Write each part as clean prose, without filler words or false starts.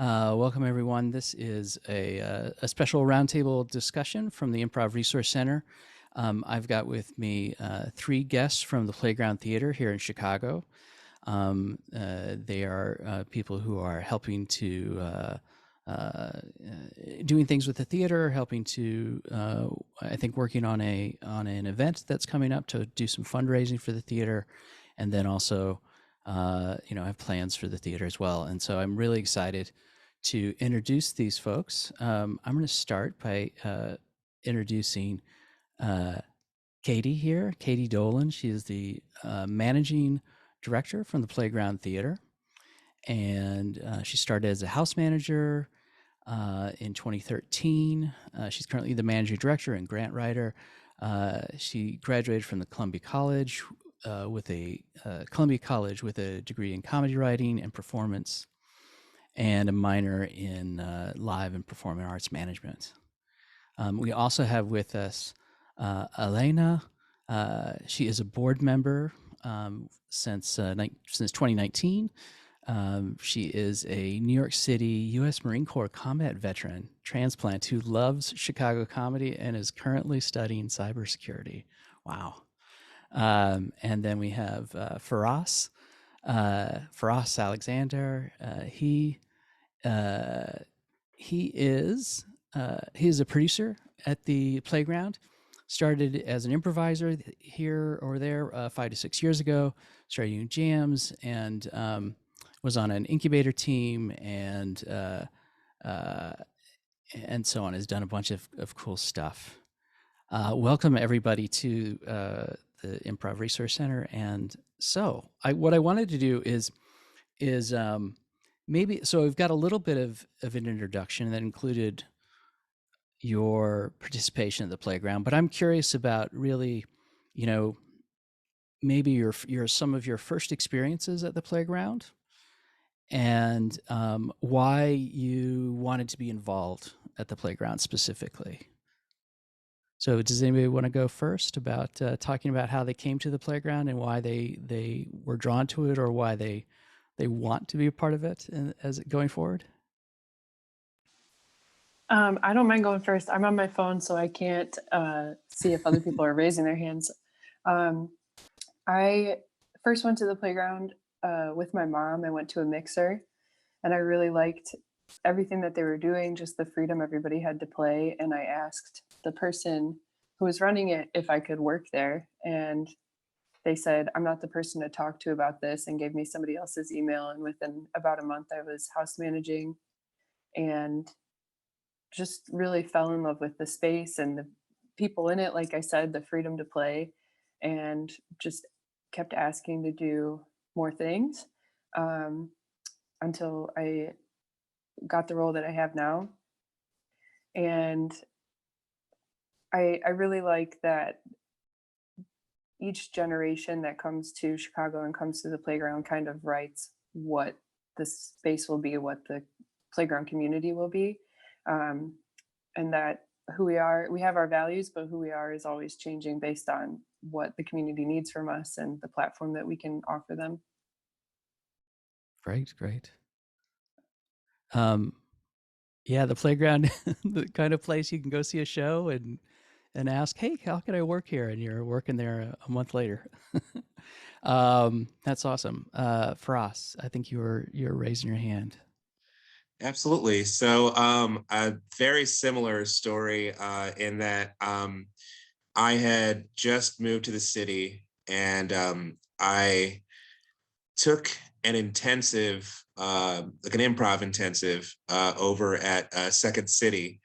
Welcome, everyone. This is a special roundtable discussion from the Improv Resource Center. I've got with me three guests from the Playground Theater here in Chicago. They are people who are helping to doing things with the theater, helping to I think working on an event that's coming up to do some fundraising for the theater, and then also have plans for the theater as well. And so I'm really excited to introduce these folks. I'm going to start by introducing Kaydee here, Kaydee Dolan. She is the managing director from the Playground Theater. And she started as a house manager in 2013. She's currently the managing director and grant writer. She graduated from the Columbia College with a degree in comedy writing and performance, and a minor in live and performing arts management. We also have with us Alaina. She is a board member since 2019. She is a New York City U.S. Marine Corps combat veteran transplant who loves Chicago comedy and is currently studying cybersecurity. Wow. And then we have Firas Alexander. He is a producer at the Playground. Started as an improviser here or there 5 to 6 years ago. Started doing jams and was on an incubator team and so on. Has done a bunch of cool stuff. Welcome everybody to the Improv Resource Center. And so what I wanted to do is maybe, so we've got a little bit of an introduction that included your participation at the Playground, but I'm curious about really, maybe your some of your first experiences at the Playground and why you wanted to be involved at the Playground specifically. So does anybody want to go first about talking about how they came to the Playground and why they were drawn to it, or why they want to be a part of it as it going forward? I don't mind going first. I'm on my phone, so I can't see if other people are raising their hands. I first went to the Playground with my mom. I went to a mixer, and I really liked everything that they were doing, just the freedom everybody had to play. And I asked the person who was running it if I could work there. And they said, I'm not the person to talk to about this, and gave me somebody else's email. And within about a month, I was house managing and just really fell in love with the space and the people in it. Like I said, the freedom to play, and just kept asking to do more things until I got the role that I have now. And I really like that each generation that comes to Chicago and comes to the Playground kind of writes what the space will be, what the Playground community will be. And that who we are, we have our values, but who we are is always changing based on what the community needs from us and the platform that we can offer them. Great. Yeah, the Playground, the kind of place you can go see a show and ask, hey, how can I work here? And you're working there a month later. That's awesome. Firas, I think you're raising your hand. Absolutely. So a very similar story in that I had just moved to the city, and I took an intensive, like an improv intensive over at Second City.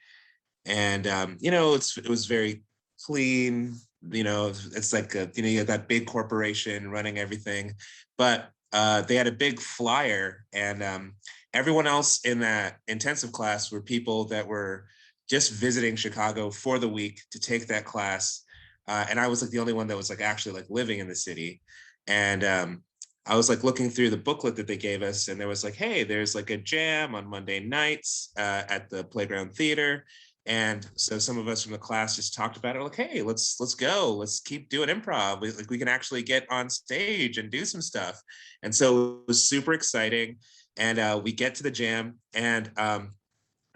And, it was very clean, it's like, you have that big corporation running everything, but they had a big flyer, and everyone else in that intensive class were people that were just visiting Chicago for the week to take that class. And I was like the only one that was like actually like living in the city. And I was like looking through the booklet that they gave us, and there was like, hey, there's like a jam on Monday nights at the Playground Theater. And so some of us from the class just talked about it, like, hey, let's go, let's keep doing improv. We can actually get on stage and do some stuff. And so it was super exciting. and we get to the jam, and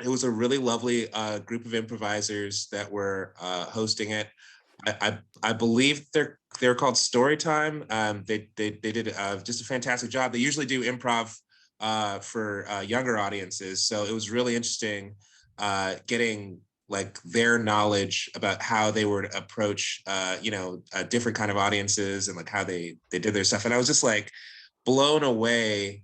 it was a really lovely group of improvisers that were hosting it. I believe they're called Storytime. They did just a fantastic job. They usually do improv for younger audiences, so it was really interesting getting like their knowledge about how they would approach different kind of audiences, and like how they did their stuff. And I was just like blown away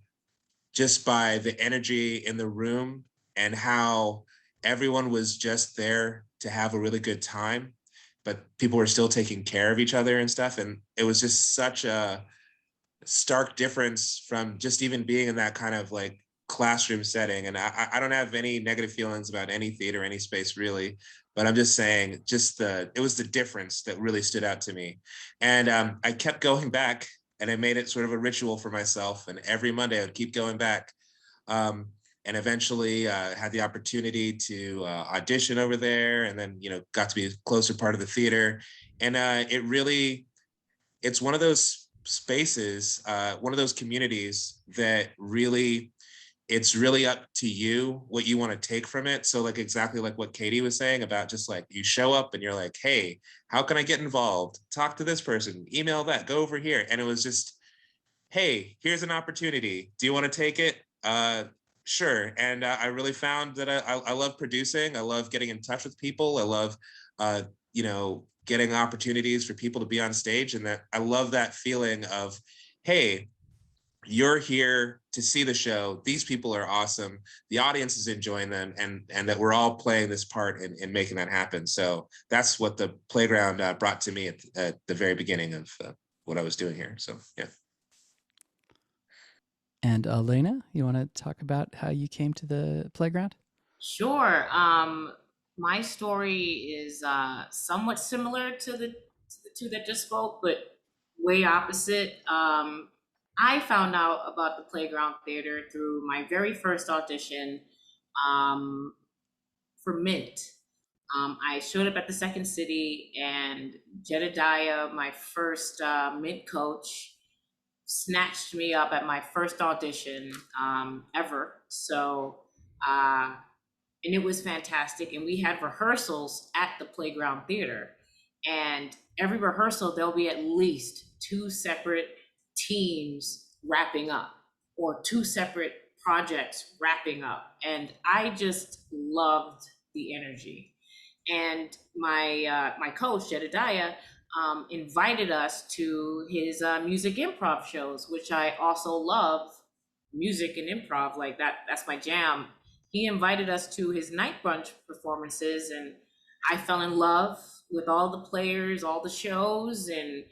just by the energy in the room and how everyone was just there to have a really good time, but people were still taking care of each other and stuff. And it was just such a stark difference from just even being in that kind of like classroom setting. And I don't have any negative feelings about any theater, any space really, but I'm just saying it was the difference that really stood out to me. And I kept going back, and I made it sort of a ritual for myself. And every Monday I would keep going back. And eventually had the opportunity to audition over there, and then, got to be a closer part of the theater. And it's one of those spaces, one of those communities that really, it's really up to you what you want to take from it. So like exactly like what Kaydee was saying about just like you show up and you're like, hey, how can I get involved? Talk to this person, email that, go over here. And it was just, hey, here's an opportunity. Do you want to take it? Sure. And I really found that I love producing. I love getting in touch with people. I love, getting opportunities for people to be on stage. And that I love that feeling of, hey, you're here to see the show. These people are awesome. The audience is enjoying them, and that we're all playing this part in making that happen. So that's what the playground brought to me at the very beginning of what I was doing here. So, yeah. And Alaina, you want to talk about how you came to the playground? Sure. My story is somewhat similar to the two that just spoke, but way opposite. I found out about the Playground Theater through my very first audition um, for Mint. I showed up at the Second City, and Jedediah, my first Mint coach, snatched me up at my first audition ever. So, and it was fantastic. And we had rehearsals at the Playground Theater. And every rehearsal, there'll be at least two separate teams wrapping up, or two separate projects wrapping up. And I just loved the energy. And my coach, Jedediah, invited us to his music improv shows, which I also love. Music and improv, like that's my jam. He invited us to his night brunch performances, and I fell in love with all the players, all the shows, and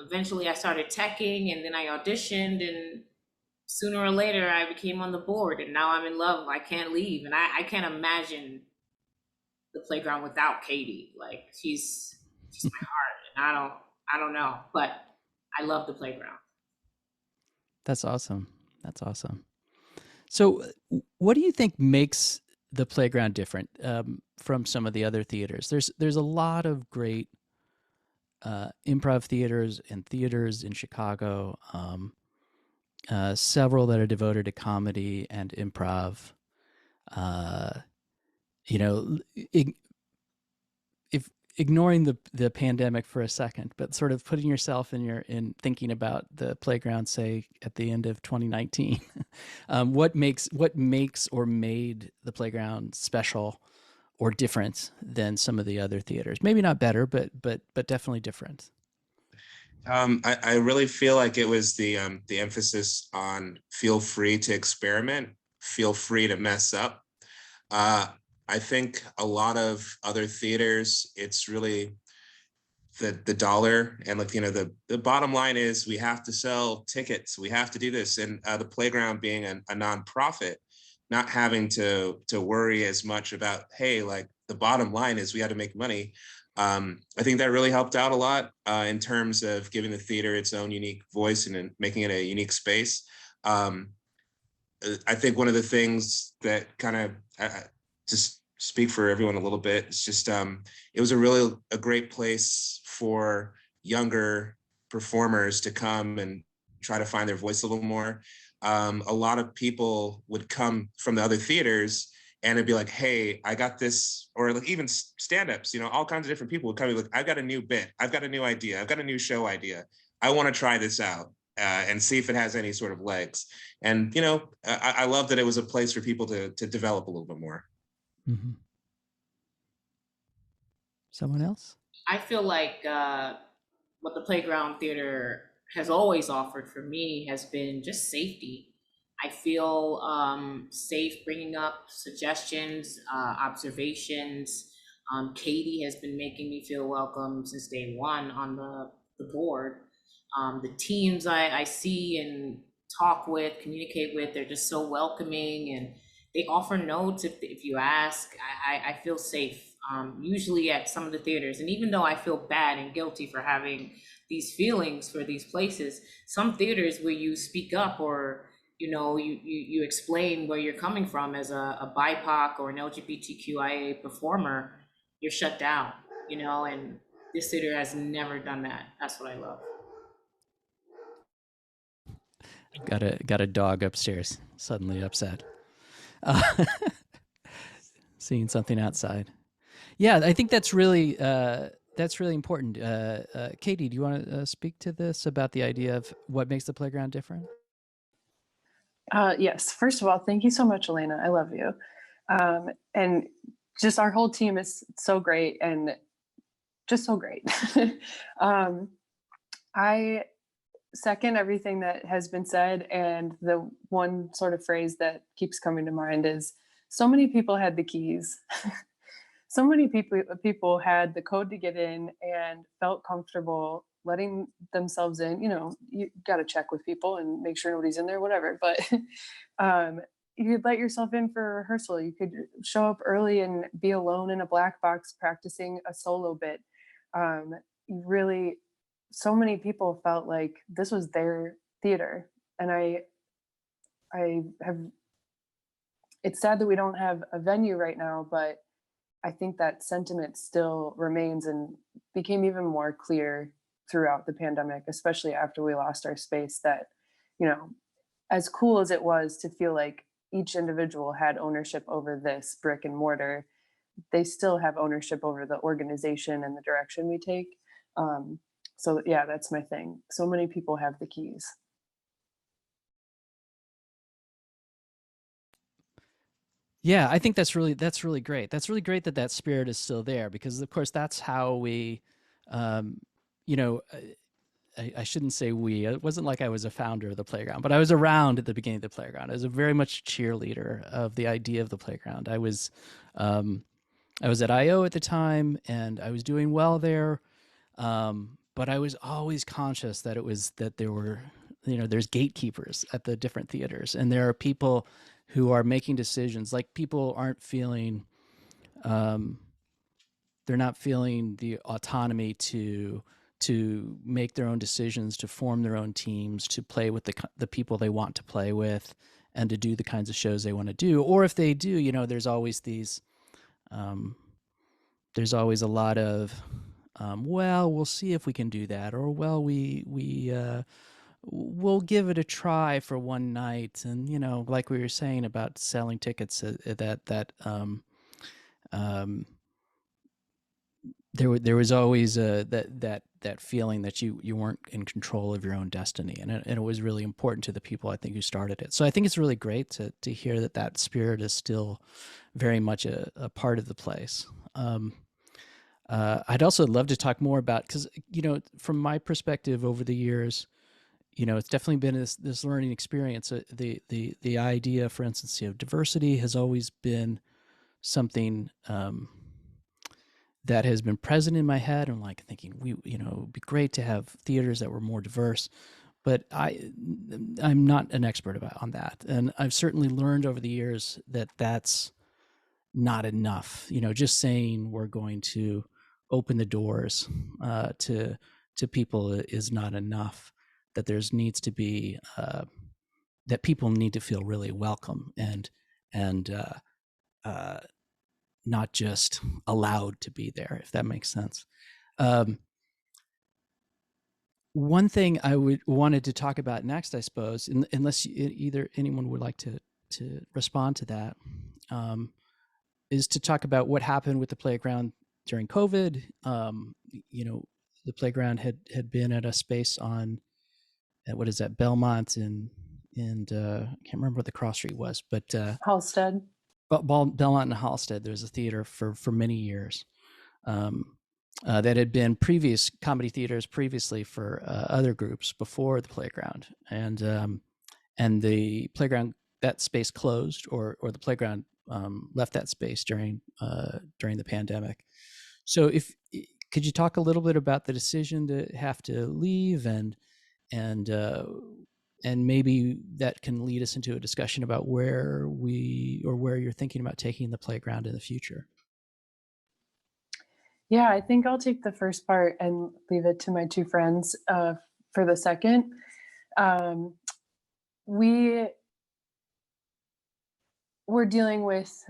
eventually I started teching, and then I auditioned, and sooner or later I became on the board, and now I'm in love. I can't leave, and I can't imagine the playground without Kaydee. Like she's my heart, and I don't know, but I love the playground. That's awesome. That's awesome. So, what do you think makes the playground different from some of the other theaters? There's a lot of great improv theaters and theaters in Chicago. Several that are devoted to comedy and improv. You know, if ignoring the pandemic for a second, but sort of putting yourself in thinking about the playground, say at the end of 2019, what makes or made the playground special or different than some of the other theaters? Maybe not better, but definitely different. I really feel like it was the emphasis on feel free to experiment, feel free to mess up. I think a lot of other theaters, it's really the dollar, and like, the bottom line is we have to sell tickets, we have to do this. And the playground being a nonprofit, not having to worry as much about, hey, like the bottom line is we had to make money. I think that really helped out a lot in terms of giving the theater its own unique voice and making it a unique space. I think one of the things that kind of just speak for everyone a little bit, it's just it was a great place for younger performers to come and try to find their voice a little more. a lot of people would come from the other theaters and it'd be like, hey, I got this, or like even stand-ups, all kinds of different people would come and be like, I've got a new bit, I've got a new idea, I've got a new show idea. I want to try this out and see if it has any sort of legs. And, I love that it was a place for people to develop a little bit more. Mm-hmm. Someone else? I feel like what the Playground Theater has always offered for me has been just safety. I feel safe bringing up suggestions, observations. Kaydee has been making me feel welcome since day one on the board. The teams I see and talk with, communicate with, they're just so welcoming, and they offer notes if you ask. I feel safe usually at some of the theaters. And even though I feel bad and guilty for having these feelings for these places, some theaters where you speak up or you explain where you're coming from as a BIPOC or an LGBTQIA performer, you're shut down, and this theater has never done that. That's what I love. Got a dog upstairs, suddenly upset. Seeing something outside. Yeah, I think that's really important. Kaydee, do you want to speak to this about the idea of what makes the playground different? Yes. First of all, thank you so much, Alaina. I love you. And just our whole team is so great and just so great. I second everything that has been said. And the one sort of phrase that keeps coming to mind is, so many people had the keys. So many people had the code to get in and felt comfortable letting themselves in. You got to check with people and make sure nobody's in there, whatever. But you could let yourself in for a rehearsal. You could show up early and be alone in a black box practicing a solo bit. Really, so many people felt like this was their theater. And I have, it's sad that we don't have a venue right now, but I think that sentiment still remains and became even more clear throughout the pandemic, especially after we lost our space, that, as cool as it was to feel like each individual had ownership over this brick and mortar, they still have ownership over the organization and the direction we take. So yeah, that's my thing. So many people have the keys. Yeah, I think that's really great. That's really great that spirit is still there, because of course that's how we, you know, I shouldn't say we. It wasn't like I was a founder of the playground, but I was around at the beginning of the playground. I was a very much cheerleader of the idea of the playground. I was at IO at the time, and I was doing well there. But I was always conscious that there were, there's gatekeepers at the different theaters, and there are people who are making decisions. Like, people aren't feeling, they're not feeling the autonomy to make their own decisions, to form their own teams, to play with the people they want to play with, and to do the kinds of shows they want to do. Or if they do, there's always these, there's always a lot of, well, we'll see if we can do that, or well, we'll give it a try for one night. And like we were saying about selling tickets, there was always that feeling that you weren't in control of your own destiny, and it was really important to the people, I think, who started it. So I think it's really great to hear that spirit is still very much a part of the place. I'd also love to talk more about, because from my perspective over the years, it's definitely been this learning experience. The idea, for instance, diversity has always been something that has been present in my head. I'm like thinking, it'd be great to have theaters that were more diverse, but I'm not an expert on that, and I've certainly learned over the years that that's not enough. Just saying we're going to open the doors to people is not enough. That there's needs to be that people need to feel really welcome and not just allowed to be there, if that makes sense. One thing I wanted to talk about next, I suppose, unless either anyone would like to respond to that, is to talk about what happened with the playground during COVID. You know, the playground had been at a space at what is that, Belmont and I can't remember what the cross street was, but Halstead. Belmont and Halstead. There was a theater for many years. That had been previous comedy theaters previously for other groups before the playground, and the playground, that space closed, or the playground left that space during the pandemic. So, if could you talk a little bit about the decision to have to leave, and maybe that can lead us into a discussion about where you're thinking about taking the playground in the future. Yeah, I think I'll take the first part and leave it to my two friends for the second. We were dealing with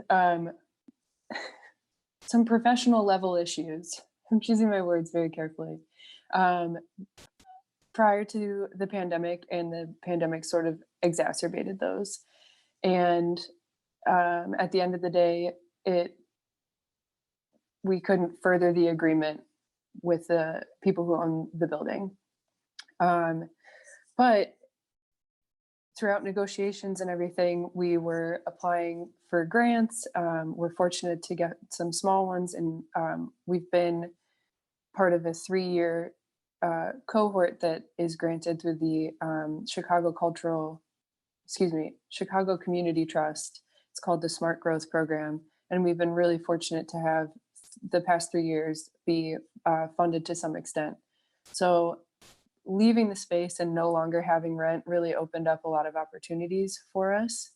some professional level issues. I'm choosing my words very carefully. Prior to the pandemic, and the pandemic sort of exacerbated those. And at the end of the day, we couldn't further the agreement with the people who own the building. But throughout negotiations and everything, we were applying for grants. We're fortunate to get some small ones, and we've been part of a 3-year cohort that is granted through the Chicago Community Trust. It's called the Smart Growth Program. And we've been really fortunate to have the past 3 years be funded to some extent. So leaving the space and no longer having rent really opened up a lot of opportunities for us,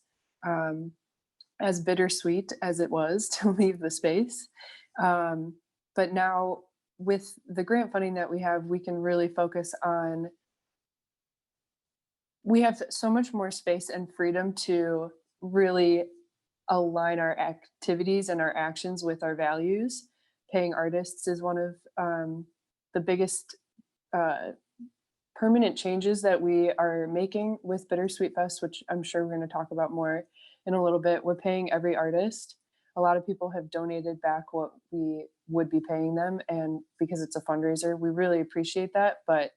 as bittersweet as it was to leave the space. But now, with the grant funding that we have, we can really focus on, we have so much more space and freedom to really align our activities and our actions with our values. Paying artists is one of the biggest permanent changes that we are making with Bittersweet Fest, which I'm sure we're going to talk about more in a little bit. We're paying every artist. A lot of people have donated back what we would be paying them, and because it's a fundraiser, we really appreciate that. But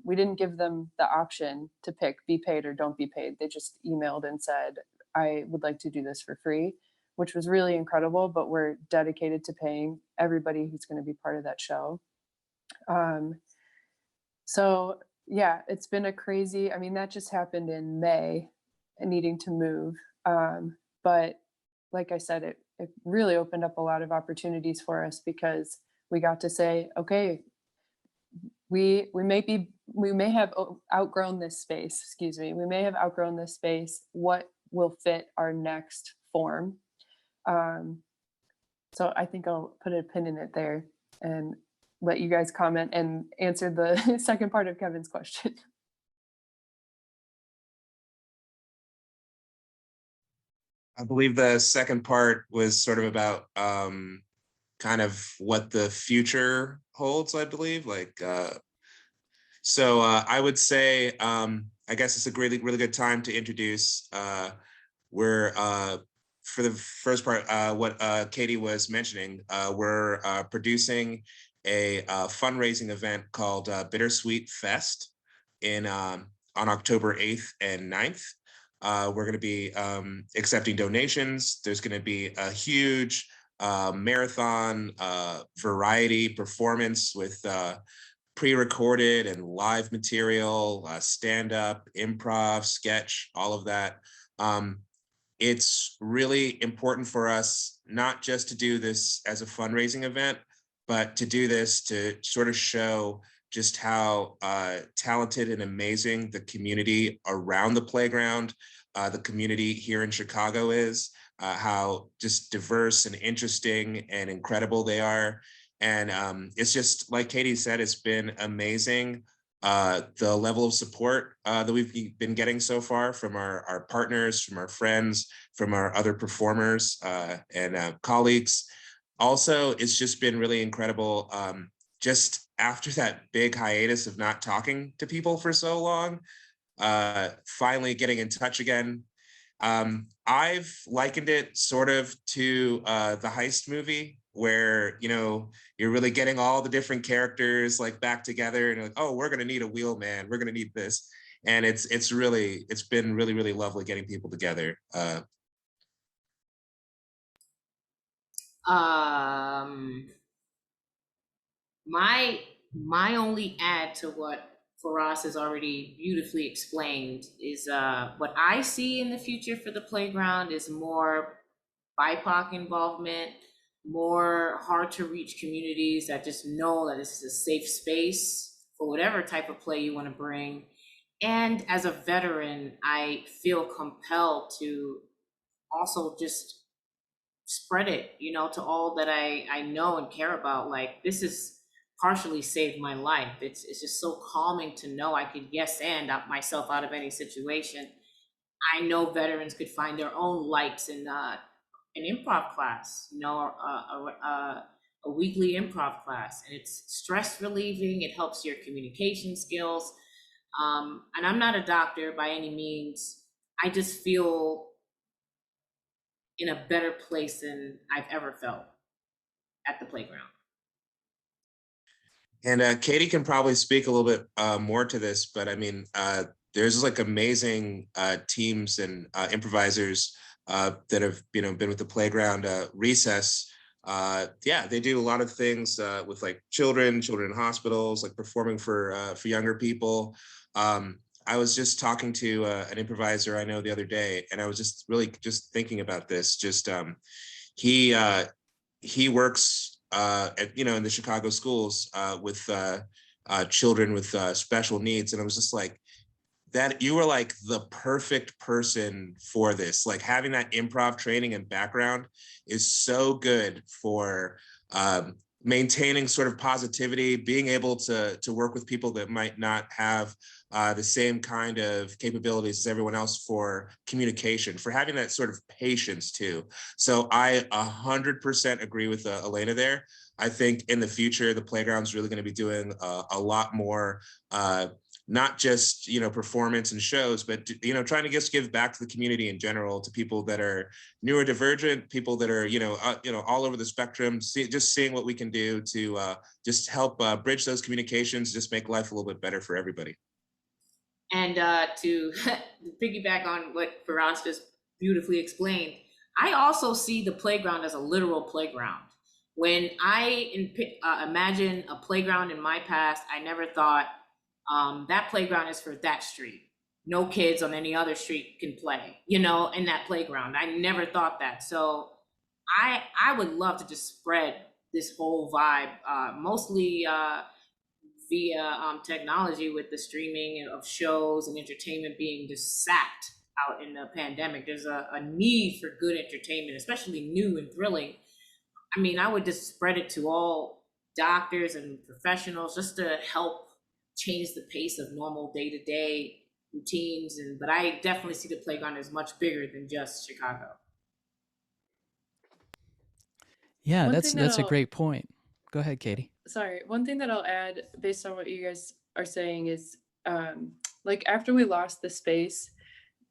we didn't give them the option to pick be paid or don't be paid. They just emailed and said, I would like to do this for free, which was really incredible. But we're dedicated to paying everybody who's going to be part of that show. So yeah, it's been a crazy, I mean, that just happened in May, needing to move. But like I said, it really opened up a lot of opportunities for us, because we got to say, okay, we may have outgrown this space, we may have outgrown this space. What will fit our next form? So I think I'll put a pin in it there and let you guys comment and answer the second part of Kevin's question. I believe the second part was sort of about kind of what the future holds, I believe. So I would say, I guess it's a really, really good time to introduce, for the first part, what Kaydee was mentioning, we're producing a fundraising event called Bittersweet Fest on October 8th and 9th. We're going to be accepting donations. There's going to be a huge marathon variety performance with pre-recorded and live material, stand-up, improv, sketch, all of that. It's really important for us not just to do this as a fundraising event, but to do this to sort of show just how talented and amazing the community around the playground, the community here in Chicago is, how just diverse and interesting and incredible they are. And it's just, like Kaydee said, it's been amazing. The level of support that we've been getting so far from our partners, from our friends, from our other performers and colleagues. Also, it's just been really incredible just after that big hiatus of not talking to people for so long, finally getting in touch again. I've likened it sort of to the Heist movie, where you're really getting all the different characters like back together, and like, oh, we're gonna need a wheelman, we're gonna need this, and it's been really, really lovely getting people together. My only add to what Firas has already beautifully explained is what I see in the future for the playground is more BIPOC involvement, more hard to reach communities that just know that this is a safe space for whatever type of play you want to bring. And as a veteran, I feel compelled to also just spread it, to all that I know and care about. Like, this is partially saved my life. It's just so calming to know I could yes and up myself out of any situation. I know veterans could find their own lights in an improv class, a weekly improv class, and it's stress relieving. It helps your communication skills. And I'm not a doctor by any means. I just feel in a better place than I've ever felt at the playground. And Kaydee can probably speak a little bit more to this, but I mean, there's like amazing teams and improvisers that have been with the playground. Recess, yeah, they do a lot of things with like children in hospitals, like performing for younger people. I was just talking to an improviser I know the other day, and I was just really just thinking about this. Just he works in the Chicago schools with children with special needs, and I was just like, that you were like the perfect person for this. Like, having that improv training and background is so good for maintaining sort of positivity, being able to work with people that might not have the same kind of capabilities as everyone else, for communication, for having that sort of patience too. So I 100% agree with Alaina there. I think in the future, the playground's really going to be doing a lot more, not just performance and shows, but trying to just give back to the community in general, to people that are neurodivergent, people that are all over the spectrum. Just seeing what we can do to just help bridge those communications, just make life a little bit better for everybody. And to piggyback on what Firas just beautifully explained, I also see the playground as a literal playground. When I imagine a playground in my past, I never thought that playground is for that street. No kids on any other street can play, in that playground. I never thought that. So I would love to just spread this whole vibe, mostly via technology, with the streaming of shows and entertainment being just sacked out in the pandemic. There's a need for good entertainment, especially new and thrilling. I mean, I would just spread it to all doctors and professionals just to help change the pace of normal day-to-day routines. But I definitely see the playground as much bigger than just Chicago. Yeah, that's a great point. Go ahead, Kaydee. Sorry, one thing that I'll add based on what you guys are saying is, like, after we lost the space,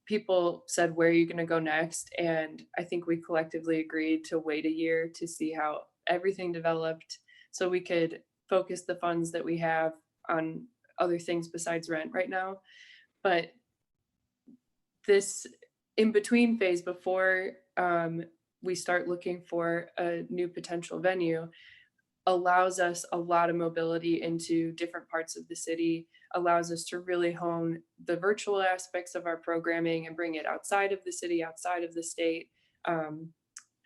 people said, where are you going to go next? And I think we collectively agreed to wait a year to see how everything developed, so we could focus the funds that we have on other things besides rent right now. But this in between phase, before we start looking for a new potential venue, allows us a lot of mobility into different parts of the city, allows us to really hone the virtual aspects of our programming and bring it outside of the city, outside of the state.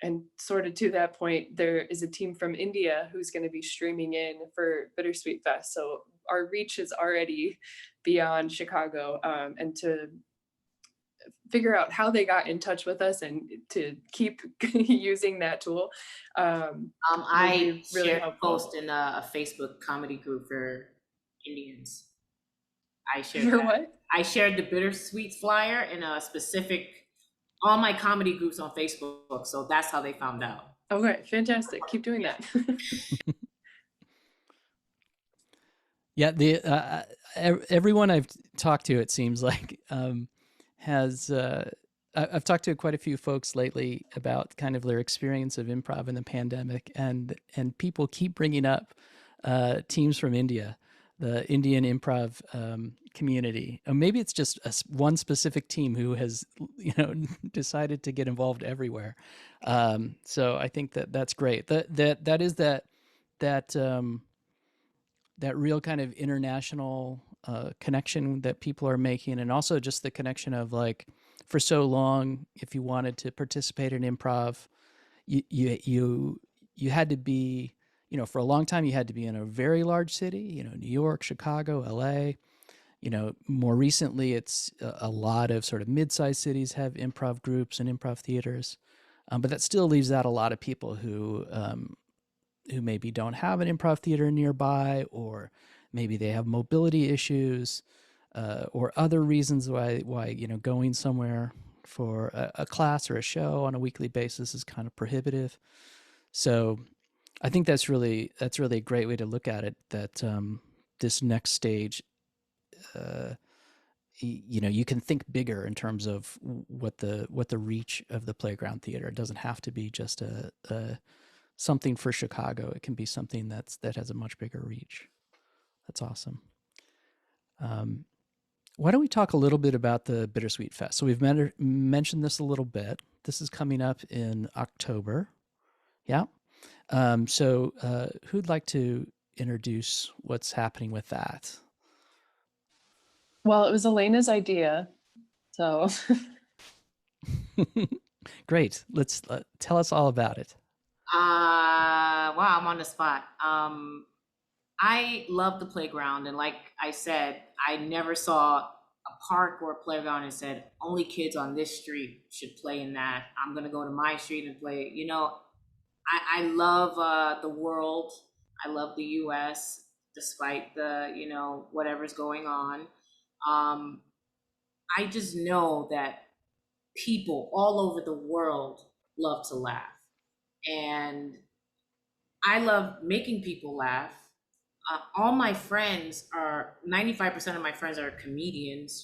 And sort of to that point, there is a team from India who's going to be streaming in for Bittersweet Fest. So our reach is already beyond Chicago, and to figure out how they got in touch with us and to keep using that tool. I really shared helpful. a post in a Facebook comedy group for Indians. I shared For that. what? I shared the Bittersweet flyer in a specific, all my comedy groups on Facebook. So that's how they found out. Okay, fantastic. Keep doing that. Yeah, the everyone I've talked to, it seems like, has. I've talked to quite a few folks lately about kind of their experience of improv in the pandemic, and people keep bringing up teams from India, the Indian improv community. Maybe it's just one specific team who has, decided to get involved everywhere. So I think that that's great. That is that that real kind of international connection that people are making, and also just the connection of, like, for so long, if you wanted to participate in improv, you had to be, for a long time you had to be in a very large city, New York, Chicago, LA. More recently, it's a lot of sort of mid-sized cities have improv groups and improv theaters, but that still leaves out a lot of people who maybe don't have an improv theater nearby, or maybe they have mobility issues, or other reasons why going somewhere for a class or a show on a weekly basis is kind of prohibitive. So I think that's really a great way to look at it. That this next stage, you can think bigger in terms of what the reach of the playground theater. It doesn't have to be just a something for Chicago. It can be something that has a much bigger reach. That's awesome. Why don't we talk a little bit about the Bittersweet Fest? So we've mentioned this a little bit. This is coming up in October. Yeah. So who'd like to introduce what's happening with that? Well, it was Alaina's idea, so Great. Let's tell us all about it. Wow, I'm on the spot. I love the playground, and like I said, I never saw a park or a playground and said only kids on this street should play in that. I'm gonna go to my street and play. I love the world. I love the U.S. despite the whatever's going on. Um, I just know that people all over the world love to laugh, and I love making people laugh. All my friends are 95% of my friends are comedians,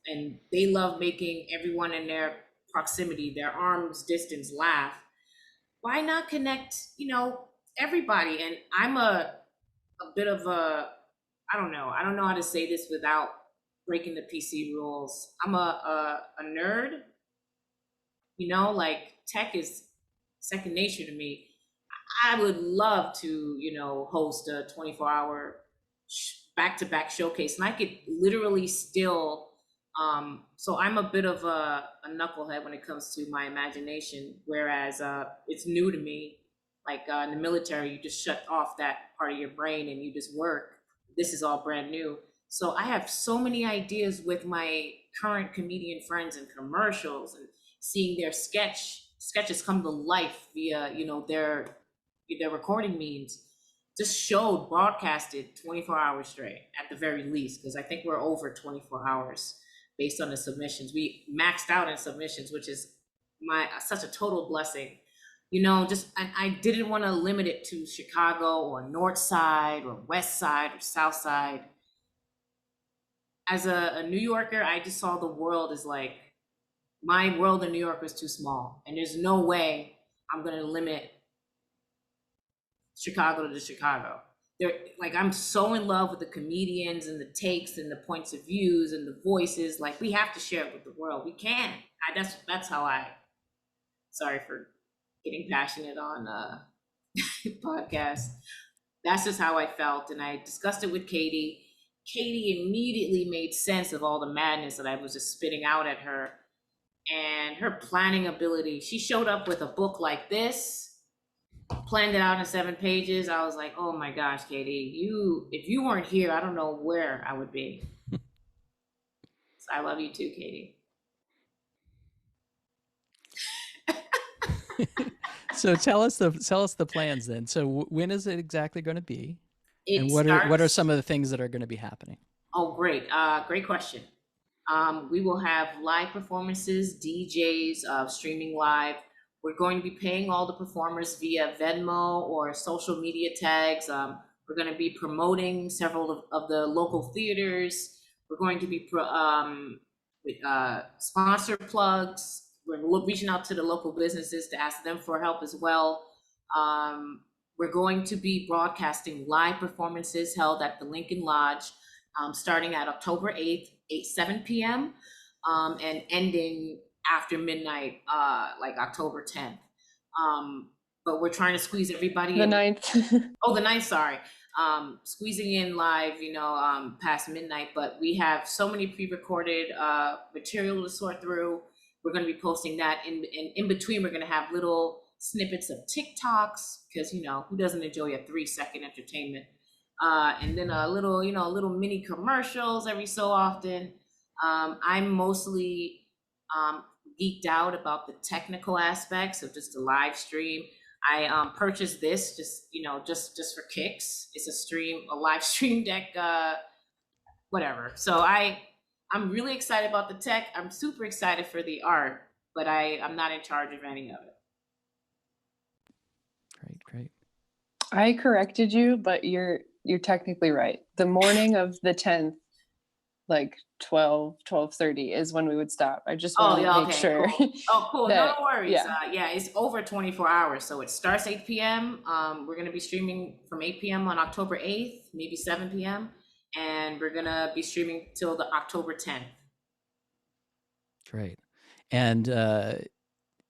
and they love making everyone in their proximity, their arm's distance, laugh. Why not connect, everybody? And I'm a bit of a, I don't know how to say this without breaking the PC rules. I'm a nerd, like tech is second nature to me. I would love to, host a 24-hour back-to-back showcase, and I could literally still. So I'm a bit of a knucklehead when it comes to my imagination, whereas it's new to me. Like in the military, you just shut off that part of your brain and you just work. This is all brand new. So I have so many ideas with my current comedian friends and commercials, and seeing their sketches come to life via, their recording means, just showed, broadcasted 24 hours straight at the very least, because I think we're over 24 hours based on the submissions. We maxed out in submissions, which is such a total blessing. Just I didn't want to limit it to Chicago or North Side or West Side or South Side. As a New Yorker, I just saw the world as like, my world in New York was too small, and there's no way I'm going to limit Chicago to Chicago. I'm so in love with the comedians and the takes and the points of views and the voices. Like, we have to share it with the world. We can. That's how sorry for getting passionate on podcast. That's just how I felt, and I discussed it with Kaydee. Kaydee immediately made sense of all the madness that I was just spitting out at her, and her planning ability. She showed up with a book like this, planned it out in 7 pages. I was like, oh my gosh, Kaydee, if you weren't here, I don't know where I would be. So I love you too, Kaydee. So tell us the plans then. So when is it exactly going to be? And what are some of the things that are going to be happening? Oh, great. Great question. We will have live performances, DJs, streaming live. We're going to be paying all the performers via Venmo or social media tags. We're going to be promoting several of the local theaters. We're going to be with sponsor plugs. We're reaching out to the local businesses to ask them for help as well. We're going to be broadcasting live performances held at the Lincoln Lodge, starting at October 8th, 7 p.m., and ending after midnight, like October 10th. But we're trying to squeeze everybody The in. 9th. Oh, the 9th, sorry. Squeezing in live, past midnight, but we have so many pre-recorded material to sort through. We're going to be posting that in between. We're going to have little snippets of TikToks because, who doesn't enjoy a 3-second entertainment? And then a little mini commercials every so often. I'm mostly geeked out about the technical aspects of just the live stream. I purchased this just for kicks. It's a live stream deck, whatever. So I'm really excited about the tech. I'm super excited for the art, but I'm not in charge of any of it. Great. I corrected you, but you're technically right. The morning of the 10th, like 12:30 is when we would stop. I just want to make sure. Cool. Oh, cool. that, No worries. yeah. It's over 24 hours. So it starts 8 p.m. We're going to be streaming from 8 p.m. on October 8th, maybe 7 p.m. And we're going to be streaming till the October 10th. Great. And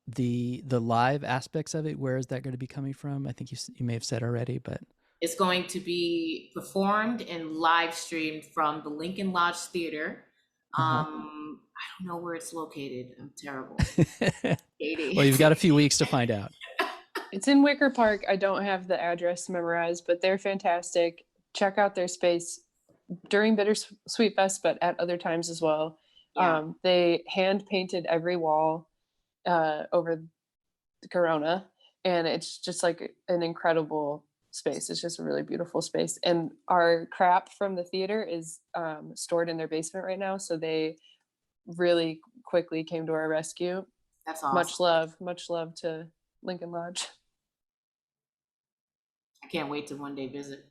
the live aspects of it, where is that going to be coming from? I think you may have said already, but it's going to be performed and live streamed from the Lincoln Lodge Theater. I don't know where it's located. I'm terrible. Kaydee. Well, you've got a few weeks to find out. It's in Wicker Park. I don't have the address memorized, but they're fantastic. Check out their space during Bittersweet Fest, but at other times as well. Yeah. They hand painted every wall over the Corona, and it's just like an incredible space. It's just a really beautiful space. And our crap from the theater is stored in their basement right now, so they really quickly came to our rescue. That's awesome. Much love to Lincoln Lodge. I can't wait to one day visit.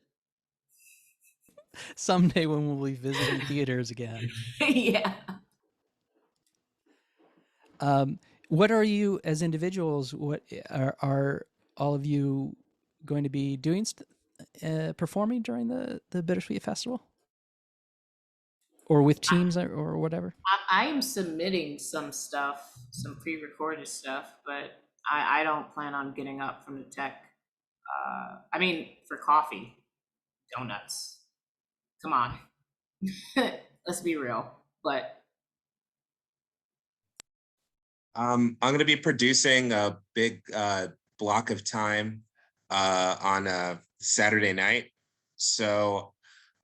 Someday when we'll be visiting theaters again. Yeah. What are you as individuals? What are all of you going to be doing, performing during the Bittersweet Festival, or with teams or whatever? I am submitting some stuff, some pre-recorded stuff, but I don't plan on getting up from the tech. For coffee, donuts. Come on. Let's be real. But I'm going to be producing a big block of time on a Saturday night. So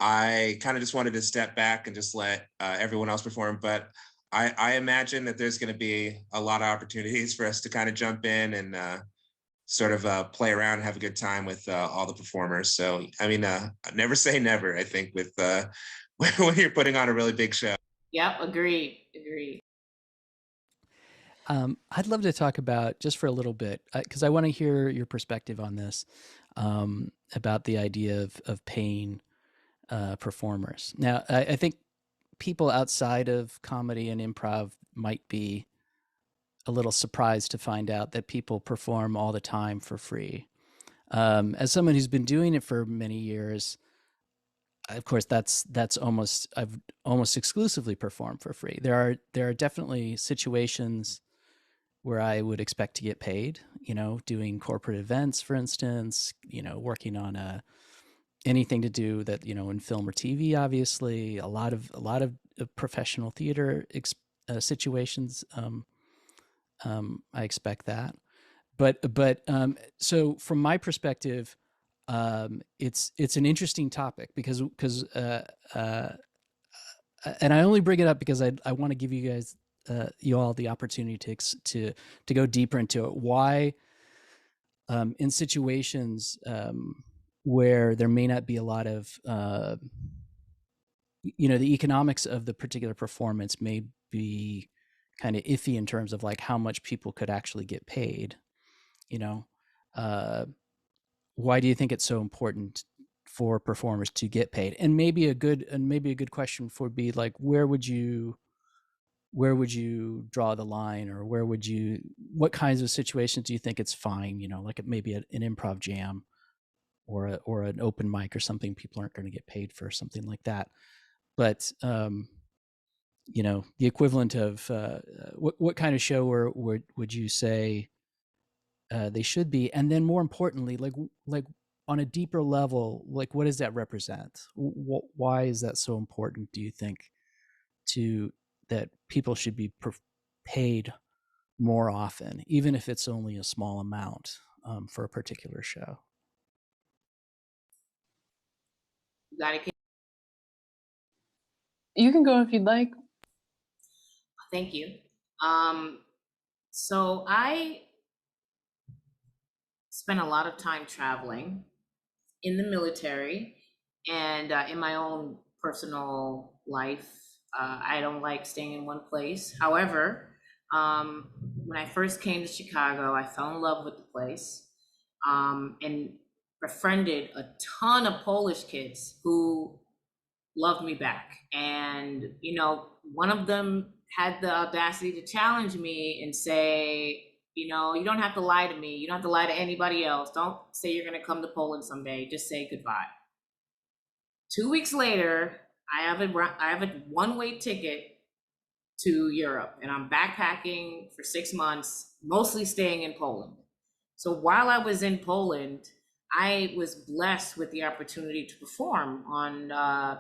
I kind of just wanted to step back and just let everyone else perform. But I imagine that there's going to be a lot of opportunities for us to kind of jump in and sort of play around and have a good time with all the performers. So, never say never, I think, with when you're putting on a really big show. Yep, agreed. I'd love to talk about, just for a little bit, because I want to hear your perspective on this, about the idea of paying performers. Now, I think people outside of comedy and improv might be a little surprised to find out that people perform all the time for free. As someone who's been doing it for many years, of course, I've almost exclusively performed for free. There are definitely situations where I would expect to get paid, doing corporate events, for instance, working on anything to do that, in film or TV, obviously, a lot of professional theater situations. I expect that, but so from my perspective, it's an interesting topic because and I only bring it up because I want to give you guys, you all, the opportunity to go deeper into it. Why, in situations where there may not be a lot of, the economics of the particular performance may be kind of iffy in terms of like how much people could actually get paid. Why do you think it's so important for performers to get paid? And maybe a good question would be like, where would you draw the line, or what kinds of situations do you think it's fine? Like maybe an improv jam or an open mic or something, people aren't going to get paid for something like that. But the equivalent of what kind of show would you say they should be? And then more importantly, like on a deeper level, like what does that represent? Why is that so important, do you think, to that people should be paid more often, even if it's only a small amount for a particular show? You got it. You can go if you'd like. Thank you. So I spent a lot of time traveling in the military and in my own personal life. I don't like staying in one place. However, when I first came to Chicago, I fell in love with the place and befriended a ton of Polish kids who loved me back. And, one of them had the audacity to challenge me and say, you don't have to lie to me. You don't have to lie to anybody else. Don't say you're going to come to Poland someday. Just say goodbye. 2 weeks later, I have a one-way ticket to Europe, and I'm backpacking for 6 months, mostly staying in Poland. So while I was in Poland, I was blessed with the opportunity to perform on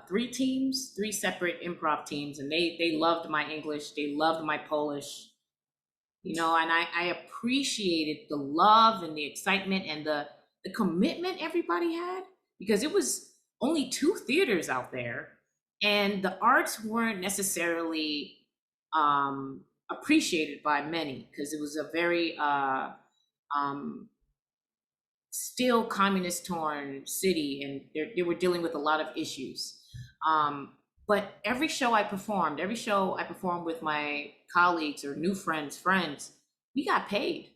3 separate improv teams, and they loved my English, they loved my Polish, and I appreciated the love and the excitement and the commitment everybody had, because it was only 2 theaters out there, and the arts weren't necessarily appreciated by many, because it was a very still communist torn city, and they were dealing with a lot of issues. But every show I performed with my colleagues or new friends, we got paid.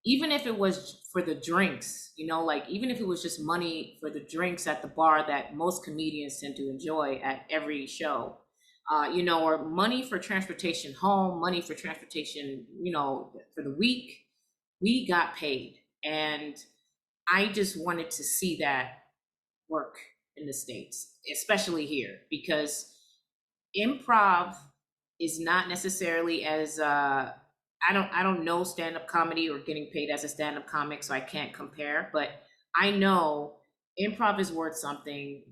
Even if it was for the drinks, like even if it was just money for the drinks at the bar that most comedians tend to enjoy at every show, or money for transportation home, money for transportation, for the week, we got paid. And I just wanted to see that work in the States, especially here, because improv is not necessarily as I don't know stand-up comedy or getting paid as a stand-up comic, so I can't compare, but I know improv is worth something.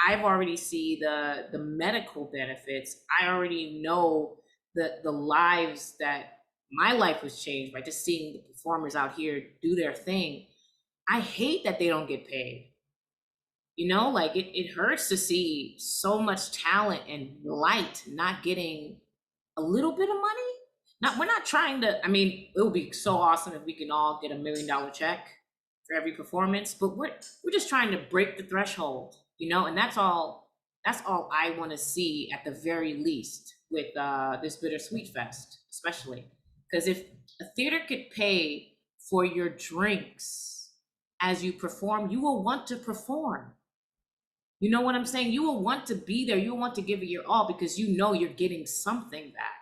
I've already see the medical benefits. I already know the lives that my life was changed by just seeing the performers out here do their thing. I hate that they don't get paid. Like it hurts to see so much talent and light not getting a little bit of money. We're not trying to, it would be so awesome if we can all get $1 million check for every performance, but we're just trying to break the threshold, and that's all I want to see at the very least with this Bittersweet Fest, especially. Because if a theater could pay for your drinks as you perform, you will want to perform. You know what I'm saying? You will want to be there. You will want to give it your all, because you're getting something back.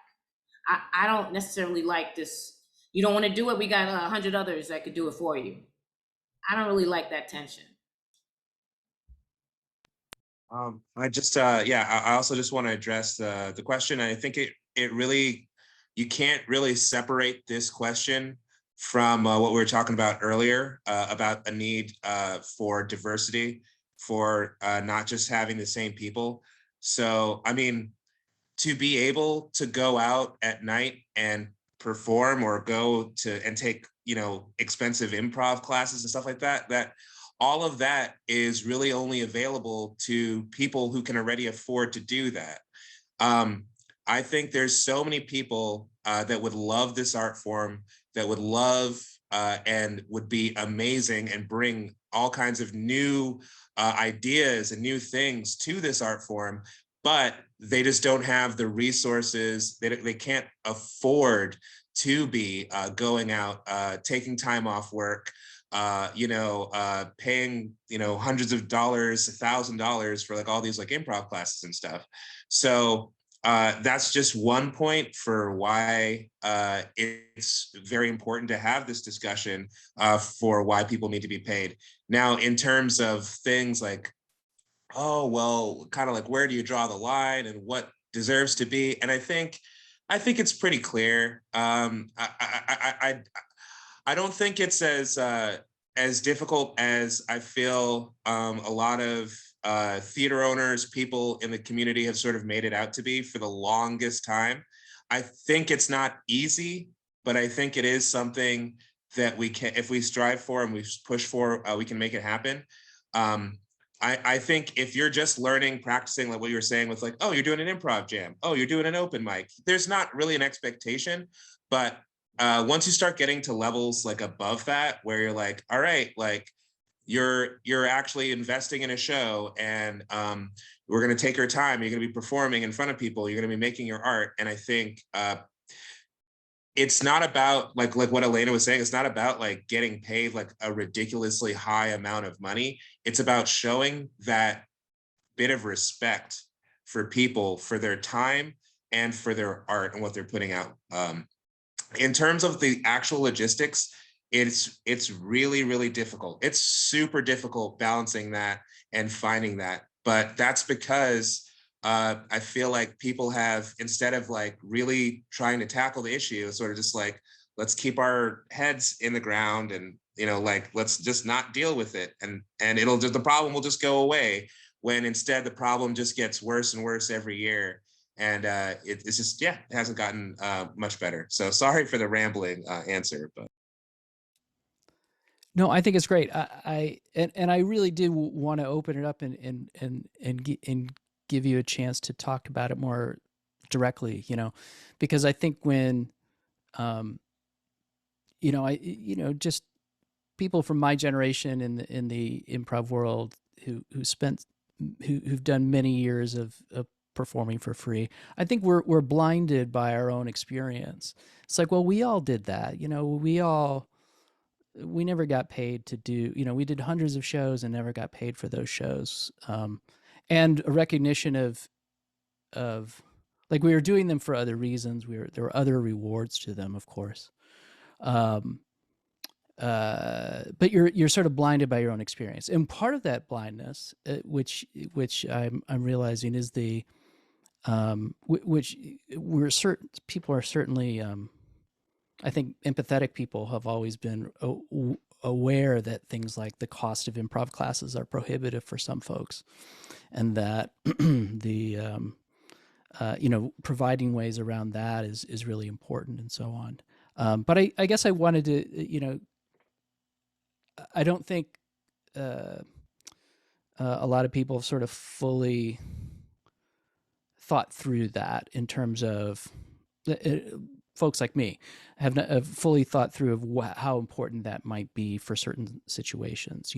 I don't necessarily like this. You don't want to do it? We got 100 others that could do it for you. I don't really like that tension. I just, I also just want to address the question. I think it really, you can't really separate this question from what we were talking about earlier about a need for diversity, for not just having the same people. So, to be able to go out at night and perform, or go to and take, expensive improv classes and stuff like that all of that is really only available to people who can already afford to do that. I think there's so many people that would love this art form, that would love and would be amazing and bring all kinds of new ideas and new things to this art form, but they just don't have the resources. They can't afford to be going out, taking time off work, paying, hundreds of dollars, $1,000 for like all these like improv classes and stuff. So that's just one point for why it's very important to have this discussion for why people need to be paid. Now, in terms of things like, oh, well, kind of like where do you draw the line and what deserves to be? And I think it's pretty clear. I don't think it's as difficult as I feel a lot of theater owners, people in the community have sort of made it out to be for the longest time. I think it's not easy, but I think it is something that we can, if we strive for and we push for, we can make it happen. I think if you're just learning, practicing, like what you were saying with like, oh, you're doing an improv jam, oh, you're doing an open mic, there's not really an expectation. But once you start getting to levels like above that, where you're like, all right, like you're actually investing in a show, and we're going to take our time, you're going to be performing in front of people, you're going to be making your art. And I think it's not about like what Alaina was saying, it's not about like getting paid like a ridiculously high amount of money. It's about showing that bit of respect for people, for their time and for their art and what they're putting out. In terms of the actual logistics, it's really, really difficult. It's super difficult balancing that and finding that. But that's because I feel like people have, instead of like really trying to tackle the issue, sort of just like, let's keep our heads in the ground and, like, let's just not deal with it. And the problem will just go away, when instead the problem just gets worse and worse every year. And it's just, it hasn't gotten much better. So sorry for the rambling answer, but. No, I think it's great. I really did want to open it up and give you a chance to talk about it more directly, because I think when, just people from my generation in the improv world who've done many years of performing for free, I think we're blinded by our own experience. It's like, well, we all did that, we never got paid to do, we did hundreds of shows and never got paid for those shows. And a recognition of like, we were doing them for other reasons. There were other rewards to them, of course. But you're sort of blinded by your own experience. And part of that blindness, which I'm realizing, is which people are certainly, I think empathetic people have always been aware that things like the cost of improv classes are prohibitive for some folks, and that providing ways around that is really important, and so on. But I guess I wanted to, I don't think a lot of people sort of fully thought through that, in terms of folks like me have fully thought through of how important that might be for certain situations.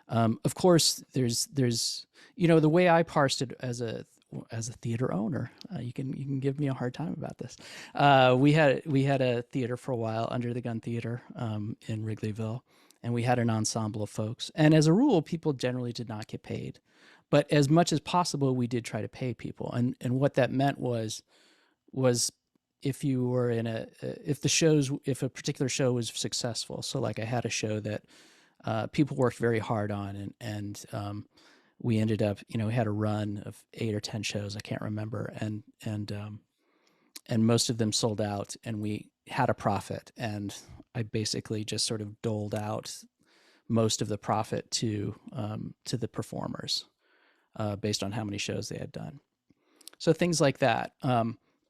Of course, there's the way I parsed it as a theater owner. You can give me a hard time about this. We had a theater for a while, Under the Gun Theater, in Wrigleyville, and we had an ensemble of folks. And as a rule, people generally did not get paid, but as much as possible, we did try to pay people. And what that meant was if you were if a particular show was successful. So like, I had a show that people worked very hard on, and we ended up, we had a run of 8 or 10 shows, I can't remember, and most of them sold out, and we had a profit, and I basically just sort of doled out most of the profit to the performers based on how many shows they had done. So things like that.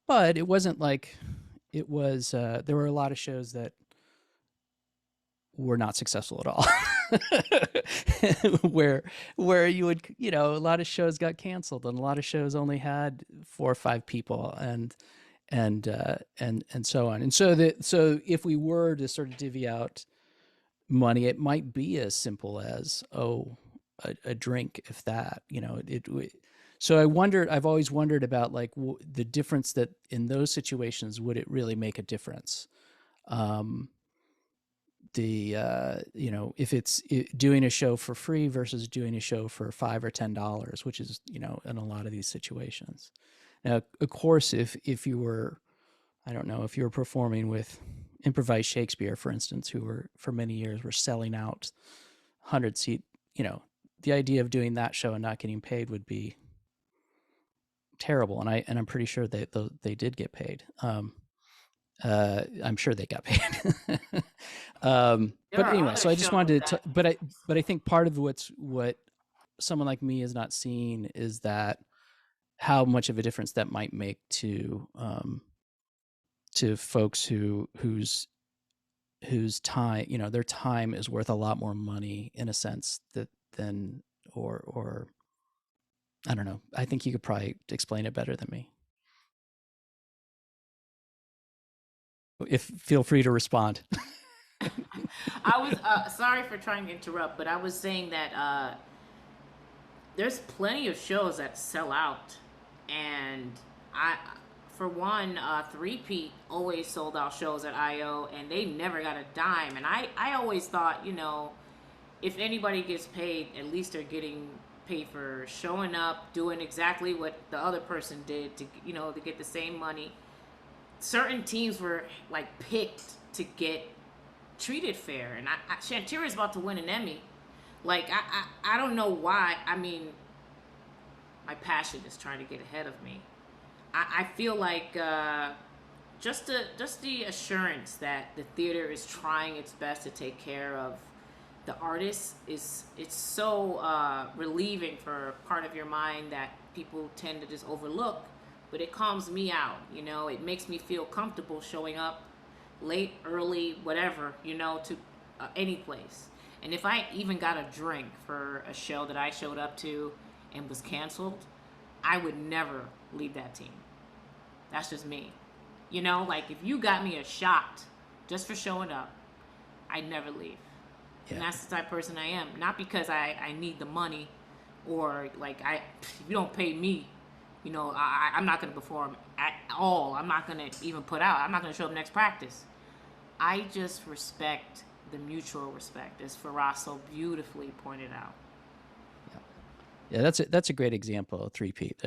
But it wasn't like it was, there were a lot of shows that were not successful at all. where you would, a lot of shows got canceled, and a lot of shows only had 4 or 5 people, and so on. And so if we were to sort of divvy out money, it might be as simple as, a drink, if that, so I've always wondered about like the difference that in those situations, would it really make a difference? you know, if it's doing a show for free versus doing a show for $5 or $10, which is, you know, in a lot of these situations. Now, of course, if you were, I don't know, if you were performing with improvised Shakespeare, for instance, who were for many years were selling out 100-seat, you know, the idea of doing that show and not getting paid would be terrible. And I'm pretty sure they did get paid. I'm sure they got paid. But anyway, so I just wanted to, but I think part of what someone like me is not seeing is that how much of a difference that might make to folks whose time, you know, their time is worth a lot more money in a sense than or I don't know. I think you could probably explain it better than me. If feel free to respond. I was sorry for trying to interrupt, but I was saying that there's plenty of shows that sell out, and for one, Three-Peat always sold out shows at IO, and they never got a dime. And I always thought, you know, if anybody gets paid, at least they're getting paid for showing up, doing exactly what the other person did to, you know, to get the same money. Certain teams were like picked to get treated fair, and Shantira is about to win an Emmy. Like I don't know why. I mean, my passion is trying to get ahead of me. I feel like just the assurance that the theater is trying its best to take care of the artists it's so relieving for part of your mind that people tend to just overlook, but it calms me out. You know, it makes me feel comfortable showing up late, early, whatever, you know, to any place. And if I even got a drink for a show that I showed up to and was canceled, I would never leave that team. That's just me. You know, like if you got me a shot just for showing up, I'd never leave. Yeah. And that's the type of person I am. Not because I need the money, or like if you don't pay me, you know, I'm not going to perform at all. I'm not going to even put out. I'm not going to show up next practice. I just respect the mutual respect, as Firas so beautifully pointed out. Yeah, that's a great example of Three-Peat.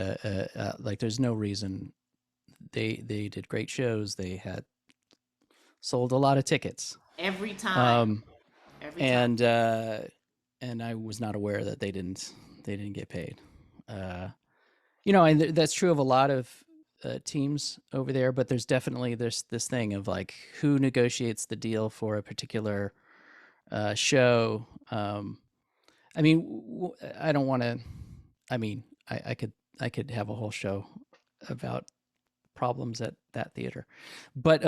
Like, there's no reason they did great shows. They had sold a lot of tickets every time. And I was not aware that they didn't get paid. You know, and that's true of a lot of teams over there. But there's definitely this thing of like who negotiates the deal for a particular show. I mean, I don't want to. I mean, I could have a whole show about problems at that theater, but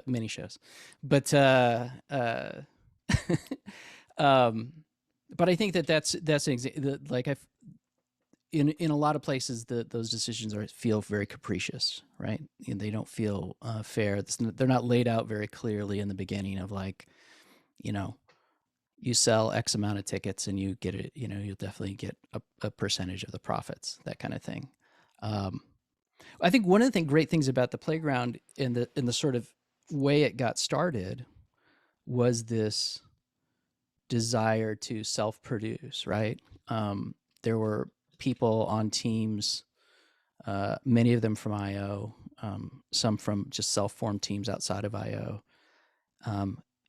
many shows, but but I think that's an like in a lot of places those decisions feel very capricious, right? And they don't feel fair. They're not laid out very clearly in the beginning of like, you know, you sell X amount of tickets and you get it, you know, you'll definitely get a percentage of the profits, that kind of thing. I think one of the great things about the playground in the sort of way it got started was this desire to self-produce, right? There were people on teams, many of them from IO, some from just self-formed teams outside of IO.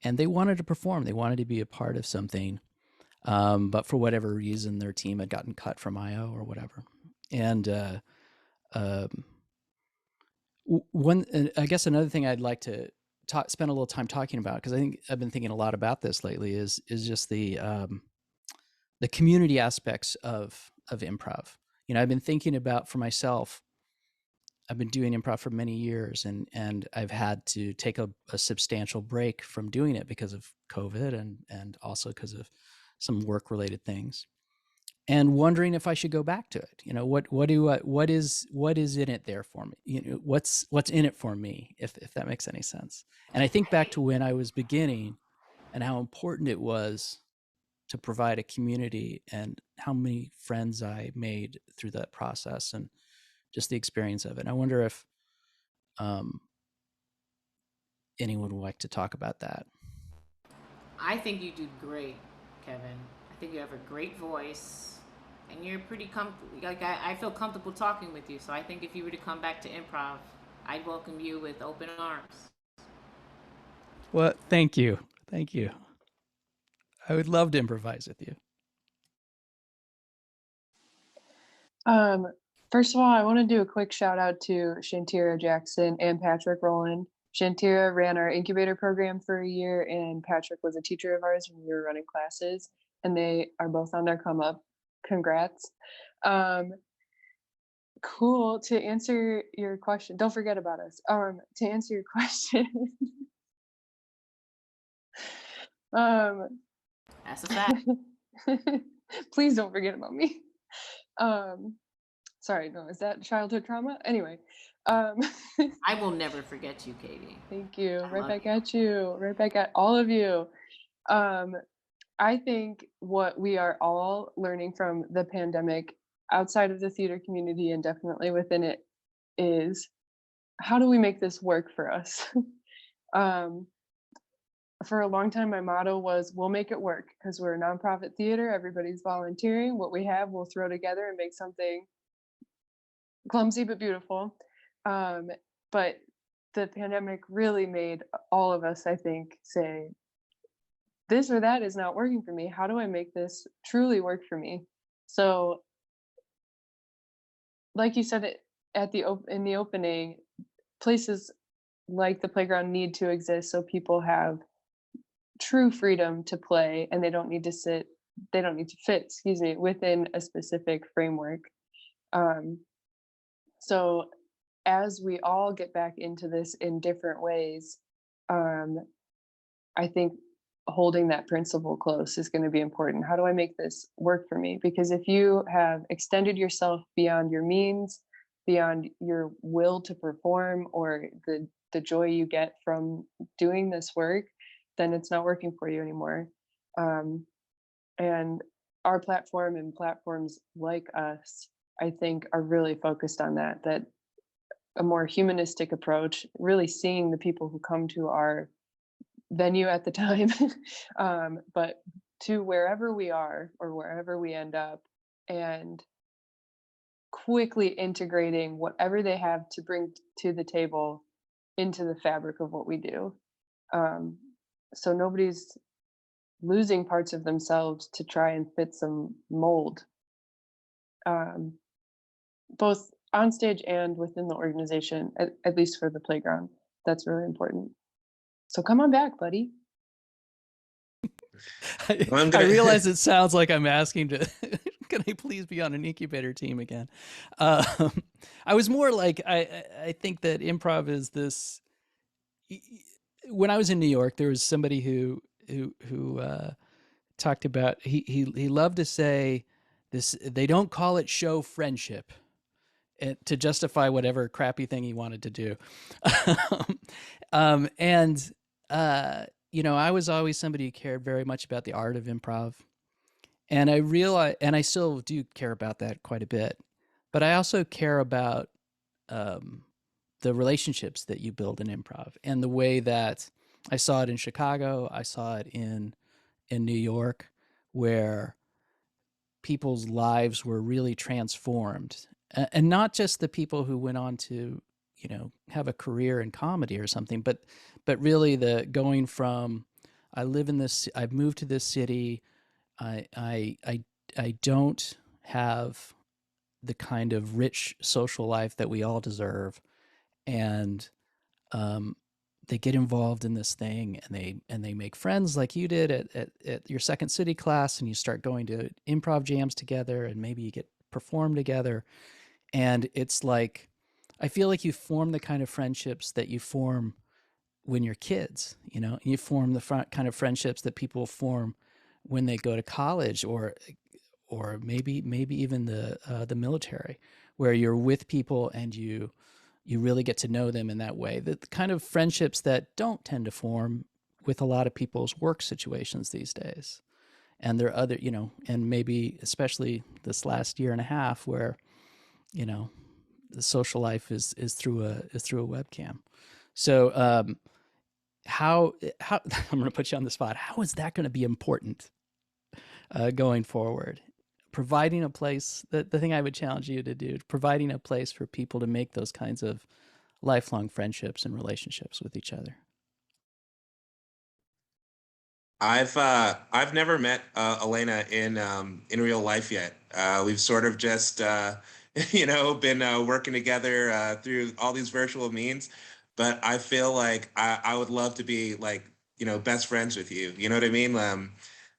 And they wanted to perform. They wanted to be a part of something. But for whatever reason, their team had gotten cut from IO or whatever. And I guess another thing I'd like to spend a little time talking about, because I think I've been thinking a lot about this lately, is just the community aspects of improv. You know, I've been thinking about, for myself, I've been doing improv for many years, and I've had to take a substantial break from doing it because of COVID and also because of some work related things, and wondering if I should go back to it. You know, what is in it there for me? You know, what's in it for me, if that makes any sense. And I think back to when I was beginning and how important it was to provide a community and how many friends I made through that process and just the experience of it. And I wonder if anyone would like to talk about that. I think you do great, Kevin. I think you have a great voice, and you're pretty comfortable. Like I feel comfortable talking with you. So I think if you were to come back to improv, I'd welcome you with open arms. Well, thank you. Thank you. I would love to improvise with you. First of all, I want to do a quick shout out to Shantira Jackson and Patrick Rowland. Shantira ran our incubator program for a year, and Patrick was a teacher of ours when we were running classes, and they are both on their come up. Congrats. Cool. To answer your question, don't forget about us. To answer your question, That's a fact. please don't forget about me. Sorry, no, is that childhood trauma? Anyway, I will never forget you, Kaydee. thank you. I Right love back you. at you. Right back at all of you. I think what we are all learning from the pandemic outside of the theater community and definitely within it is, how do we make this work for us? For a long time, my motto was, we'll make it work, because we're a nonprofit theater. Everybody's volunteering. What we have, we'll throw together and make something clumsy but beautiful. But the pandemic really made all of us, I think, say, this or that is not working for me. How do I make this truly work for me? So, like you said in the opening, places like the playground need to exist so people have true freedom to play, and they don't need to fit, within a specific framework. So as we all get back into this in different ways, I think holding that principle close is going to be important. How do I make this work for me? Because if you have extended yourself beyond your means, beyond your will to perform, or the joy you get from doing this work, then it's not working for you anymore. And our platform and platforms like us, I think, are really focused on that a more humanistic approach, really seeing the people who come to our venue at the time, but to wherever we are or wherever we end up, and quickly integrating whatever they have to bring to the table into the fabric of what we do. So nobody's losing parts of themselves to try and fit some mold, both on stage and within the organization, at least for the playground. That's really important. So come on back, buddy. I realize it sounds like I'm asking to, can I please be on an incubator team again? I was more like, I think that improv is this. When I was in New York, there was somebody who talked about, he loved to say this, they don't call it show friendship, to justify whatever crappy thing he wanted to do. I was always somebody who cared very much about the art of improv. And I realize, and I still do care about that quite a bit, but I also care about the relationships that you build in improv, and the way that I saw it in Chicago, I saw it in New York, where people's lives were really transformed, and not just the people who went on to, have a career in comedy or something, but really the going from, I've moved to this city, I don't have the kind of rich social life that we all deserve, and they get involved in this thing, and they make friends like you did at your Second City class, and you start going to improv jams together, and maybe you get perform together, and it's like, I feel like you form the kind of friendships that you form when you're kids, and you form the kind of friendships that people form when they go to college, or maybe even the military, where you're with people and you really get to know them in that way. The kind of friendships that don't tend to form with a lot of people's work situations these days. And there are other, and maybe especially this last year and a half, where, the social life is through a webcam. So how I'm going to put you on the spot. How is that going to be important going forward? Providing a place, the thing I would challenge you to do, providing a place for people to make those kinds of lifelong friendships and relationships with each other. I've never met Alaina in real life yet. We've sort of just been working together through all these virtual means. But I feel like I would love to be like best friends with you. You know what I mean?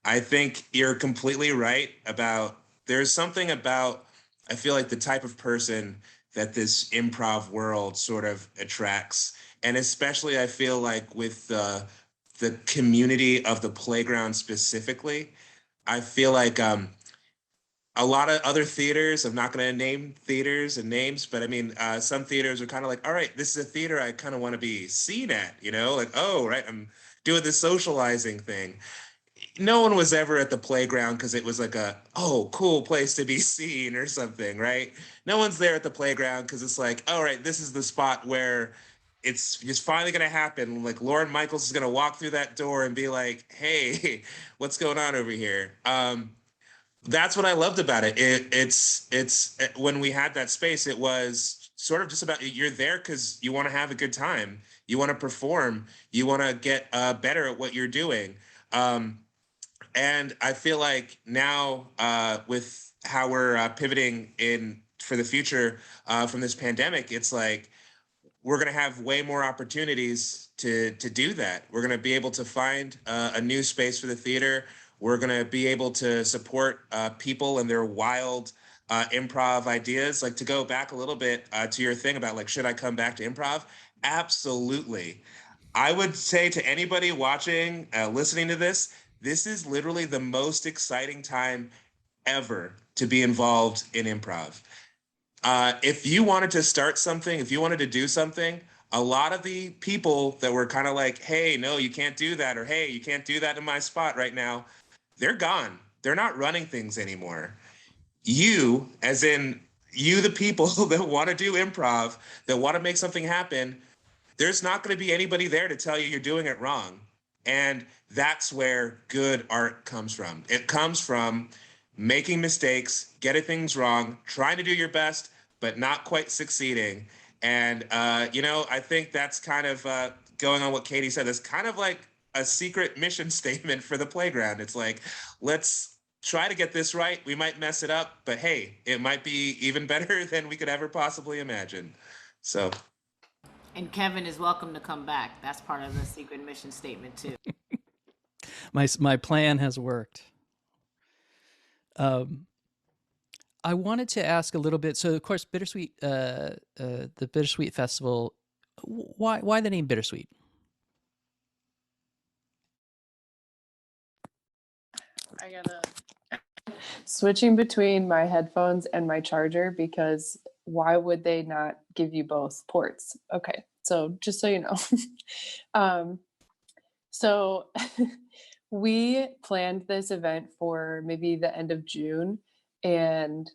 I think you're completely right about there's something about I feel like the type of person that this improv world sort of attracts, and especially I feel like with the community of the playground specifically. I feel like a lot of other theaters, I'm not going to name theaters and names, but I mean, some theaters are kind of like, all right, this is a theater I kind of want to be seen at, like, oh, right, I'm doing this socializing thing. No one was ever at the playground because it was like oh, cool place to be seen or something, right? No one's there at the playground because it's like, all right, this is the spot where it's just finally going to happen. Like Lauren Michaels is going to walk through that door and be like, hey, what's going on over here? That's what I loved about it. It's when we had that space, it was sort of just about you're there because you want to have a good time, you want to perform, you want to get better at what you're doing. And I feel like now with how we're pivoting in for the future from this pandemic, it's like we're going to have way more opportunities to do that. We're going to be able to find a new space for the theater. We're going to be able to support people and their wild improv ideas. Like to go back a little bit to your thing about like, should I come back to improv? Absolutely. I would say to anybody watching, listening to this, this is literally the most exciting time ever to be involved in improv. If you wanted to start something, if you wanted to do something, a lot of the people that were kind of like, hey, no, you can't do that, or hey, you can't do that in my spot right now, they're gone. They're not running things anymore. You, as in you, the people that want to do improv, that want to make something happen, there's not going to be anybody there to tell you you're doing it wrong. And that's where good art comes from. It comes from making mistakes, getting things wrong, trying to do your best, but not quite succeeding. And, I think that's kind of going on what Kaydee said. It's kind of like a secret mission statement for the playground. It's like, let's try to get this right. We might mess it up, but hey, it might be even better than we could ever possibly imagine. So And Kevin is welcome to come back. That's part of the secret mission statement too. My plan has worked. I wanted to ask a little bit. So, of course, Bittersweet, the Bittersweet Festival. Why the name Bittersweet? I gotta switching between my headphones and my charger because why would they not give you both ports? Okay, so just so you know. So we planned this event for maybe the end of June, and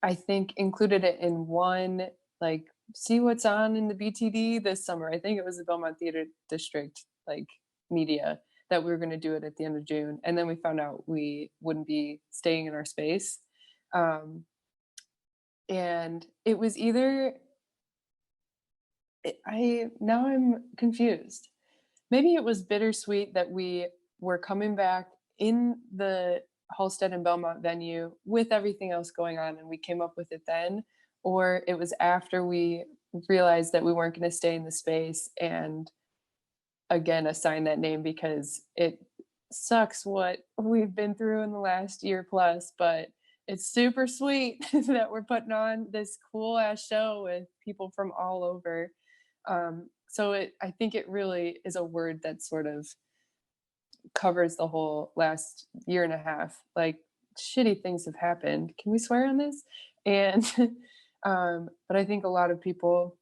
I think included it in one like see what's on in the BTD this summer. I think it was the Belmont Theater District like media that we were going to do it at the end of June, and then we found out we wouldn't be staying in our space, and it was either I'm confused. Maybe it was bittersweet that we were coming back in the Halstead and Belmont venue with everything else going on, and we came up with it then, or it was after we realized that we weren't going to stay in the space and again assign that name because it sucks what we've been through in the last year plus, but it's super sweet that we're putting on this cool ass show with people from all over. So I think it really is a word that sort of covers the whole last year and a half. Like shitty things have happened. Can we swear on this? And but I think a lot of people,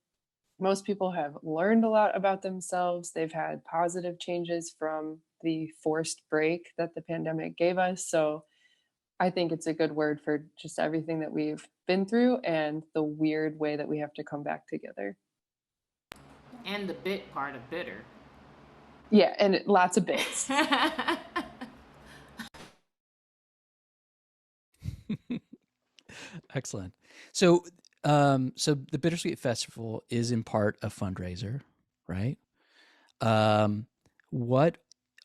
most people have learned a lot about themselves. They've had positive changes from the forced break that the pandemic gave us. So I think it's a good word for just everything that we've been through and the weird way that we have to come back together. And the bit part of bitter. Yeah, and lots of bits. Excellent. So, so the Bittersweet Festival is in part a fundraiser, right? What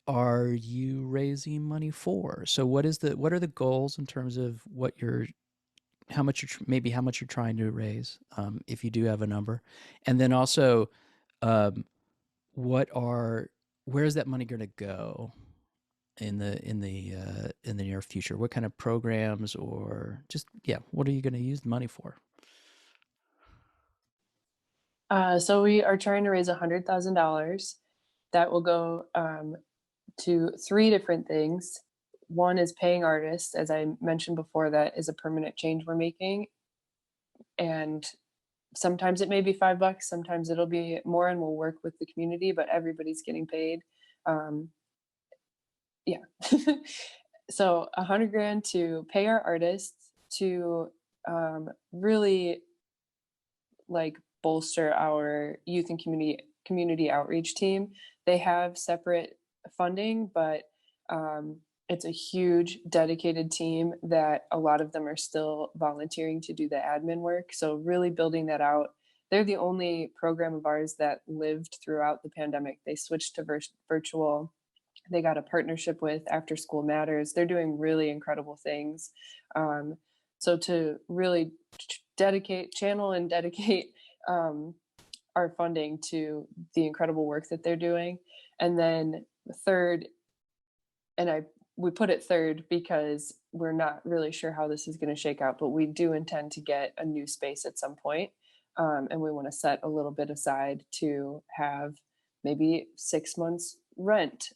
are you raising money for? So, what are the goals in terms of how much how much you're trying to raise, if you do have a number, and then also, um, where is that money going to go in the near future? What kind of programs, or just, yeah, what are you going to use the money for? So we are trying to raise $100,000. That will go to three different things. One is paying artists, as I mentioned before. That is a permanent change we're making, and sometimes it may be $5, sometimes it'll be more, and we'll work with the community. But everybody's getting paid. Um, yeah. So 100 grand to pay our artists, to really like bolster our youth and community outreach team. They have separate funding, but it's a huge dedicated team that a lot of them are still volunteering to do the admin work. So really building that out. They're the only program of ours that lived throughout the pandemic. They switched to virtual. They got a partnership with After School Matters. They're doing really incredible things. Um, so to really channel and dedicate our funding to the incredible work that they're doing. And then third, and we put it third because we're not really sure how this is going to shake out, but we do intend to get a new space at some point. And we want to set a little bit aside to have maybe 6 months rent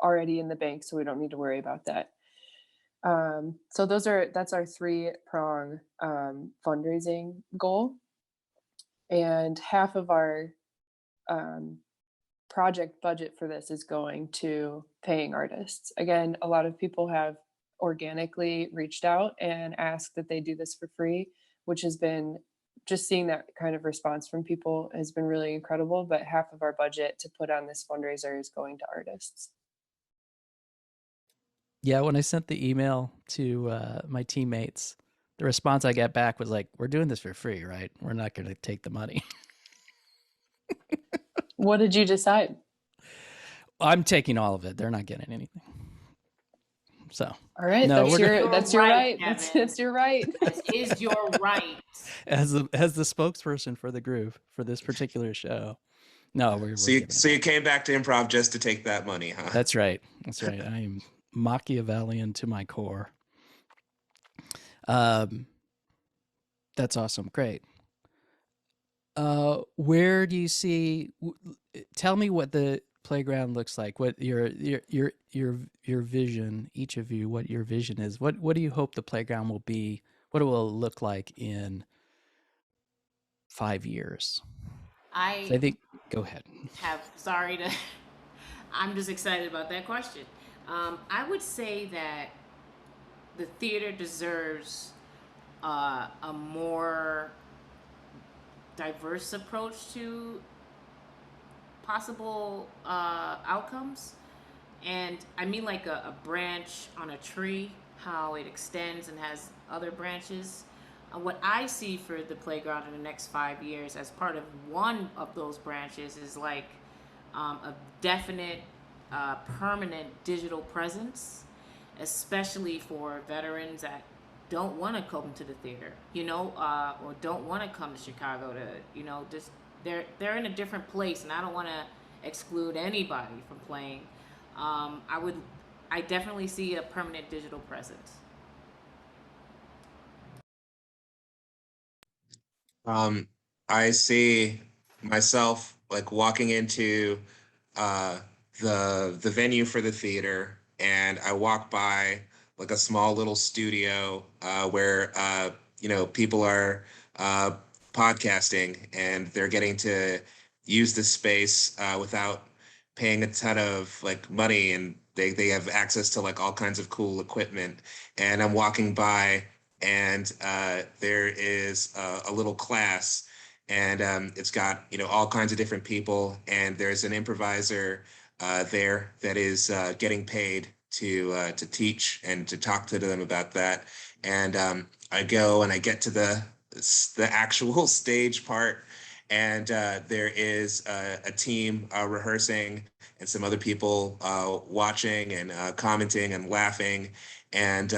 already in the bank, so we don't need to worry about that. So that's our 3-prong fundraising goal. And half of our project budget for this is going to paying artists. Again, a lot of people have organically reached out and asked that they do this for free, which has been, just seeing that kind of response from people has been really incredible. But half of our budget to put on this fundraiser is going to artists. Yeah, when I sent the email to my teammates, the response I got back was like, "We're doing this for free, right? We're not going to take the money." What did you decide? I'm taking all of it. They're not getting anything. So, all right, no, that's your right. That's your right. That is your right. As the spokesperson for the group for this particular show. No, we're so you came back to improv just to take that money, huh? That's right. That's right. I am Machiavellian to my core. That's awesome. Great. Where do you see? Tell me what the playground looks like. What your vision? Each of you, what your vision is. What do you hope the playground will be? What it will look like in 5 years? So I think. Go ahead. I'm just excited about that question. I would say that the theater deserves a more diverse approach to possible outcomes. And I mean, like a branch on a tree, how it extends and has other branches. What I see for the playground in the next 5 years as part of one of those branches is like a definite permanent digital presence, especially for veterans that don't want to come to the theater, or don't want to come to Chicago to, just they're in a different place, and I don't want to exclude anybody from playing. I definitely see a permanent digital presence. I see myself like walking into the venue for the theater, and I walk by like a small little studio where people are podcasting, and they're getting to use the space without paying a ton of like money, and they have access to like all kinds of cool equipment. And I'm walking by, and there is a little class, and it's got all kinds of different people, and there's an improviser there that is getting paid to teach and to talk to them about that. And I go and I get to the actual stage part, and there is a team rehearsing and some other people watching and commenting and laughing, and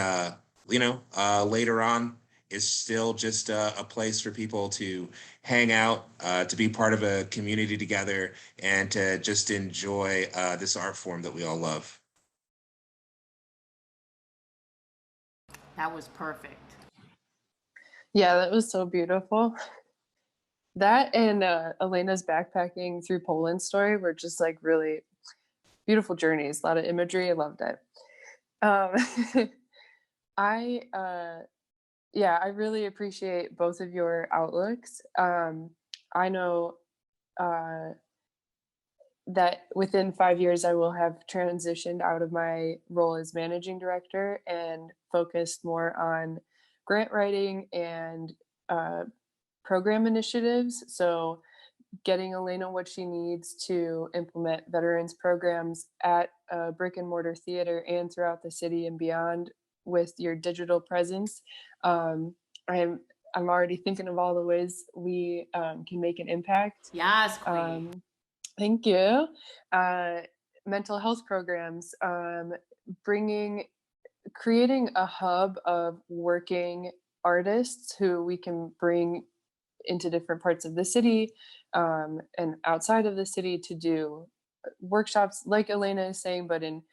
later on is still just a place for people to hang out, to be part of a community together, and to just enjoy this art form that we all love. That was perfect. Yeah, that was so beautiful. That and Elena's backpacking through Poland story were just like really beautiful journeys. A lot of imagery. I loved it. I yeah, I really appreciate both of your outlooks. I know uh, that within 5 years, I will have transitioned out of my role as managing director and focused more on grant writing and program initiatives. So, getting Alaina what she needs to implement veterans programs at a brick and mortar theater and throughout the city and beyond with your digital presence. Um, I'm I'm already thinking of all the ways we can make an impact. Yes, queen. Thank you. Uh, Mental health programs, creating a hub of working artists who we can bring into different parts of the city and outside of the city to do workshops like Alaina is saying, but in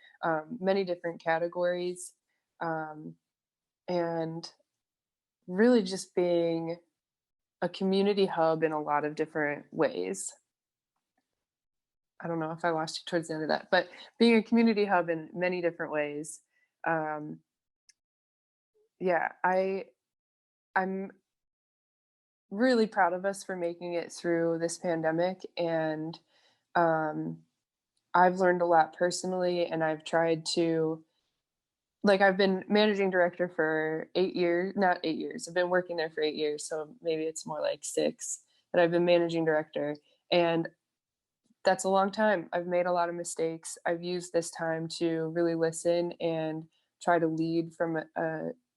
many different categories. Um, and really just being a community hub in a lot of different ways. I don't know if I lost you towards the end of that, but being a community hub in many different ways. Um, yeah, I'm really proud of us for making it through this pandemic, and um, I've learned a lot personally, and I've tried to I've been managing director for 8 years, not 8 years. I've been working there for 8 years, so maybe it's more like six. But I've been managing director, and that's a long time. I've made a lot of mistakes. I've used this time to really listen and try to lead from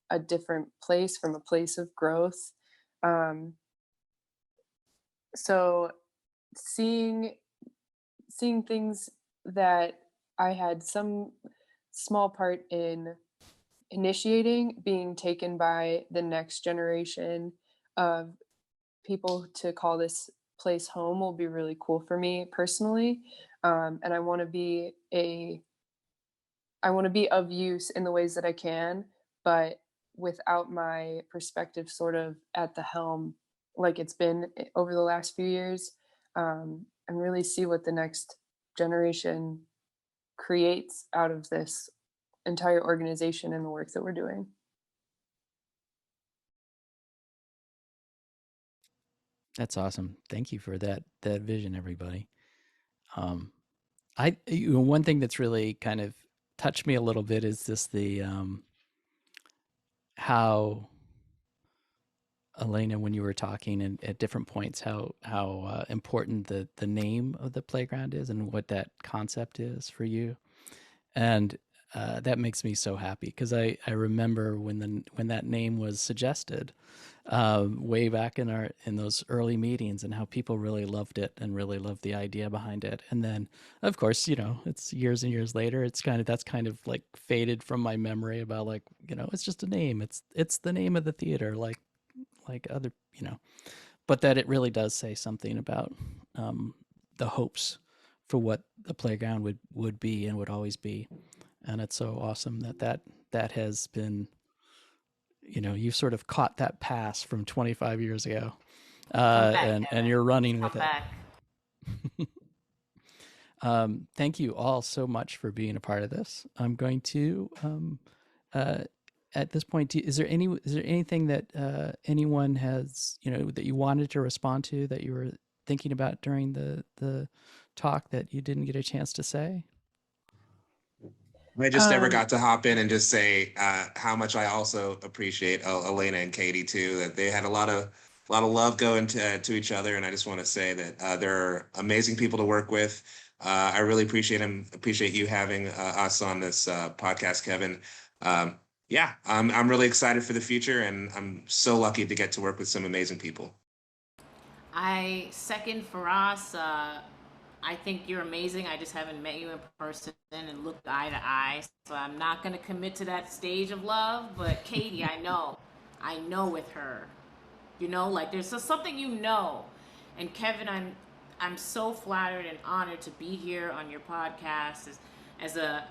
a different place, from a place of growth. Um, so seeing seeing things that I had some small part in initiating being taken by the next generation of people to call this place home will be really cool for me personally. And I want to be of use in the ways that I can, but without my perspective sort of at the helm like it's been over the last few years, and really see what the next generation creates out of this entire organization and the work that we're doing. That's awesome. Thank you for that vision, everybody. Um, one thing that's really kind of touched me a little bit is just the how Alaina, when you were talking and at different points, how important the name of the playground is and what that concept is for you, and that makes me so happy because I remember when that name was suggested way back in those early meetings and how people really loved it and really loved the idea behind it. And then, of course, it's years and years later. That's kind of like faded from my memory about like it's just a name. It's the name of the theater, like other but that it really does say something about the hopes for what the playground would be and would always be. And it's so awesome that has been, you've sort of caught that pass from 25 years ago, Come back, and Kevin. you're running Come with back. it. Thank you all so much for being a part of this. I'm going to, at this point, is there anything that anyone has, that you wanted to respond to that you were thinking about during the talk that you didn't get a chance to say? I just never Um, got to hop in and just say how much I also appreciate Alaina and Kaydee too. That they had a lot of love going to each other, and I just want to say that they're amazing people to work with. I really appreciate you having us on this podcast, Kevin. Yeah, I'm really excited for the future, and I'm so lucky to get to work with some amazing people. I second Firas. I think you're amazing. I just haven't met you in person and looked eye to eye, so I'm not going to commit to that stage of love. But Kaydee, I know with her, like there's just something And Kevin, I'm so flattered and honored to be here on your podcast as a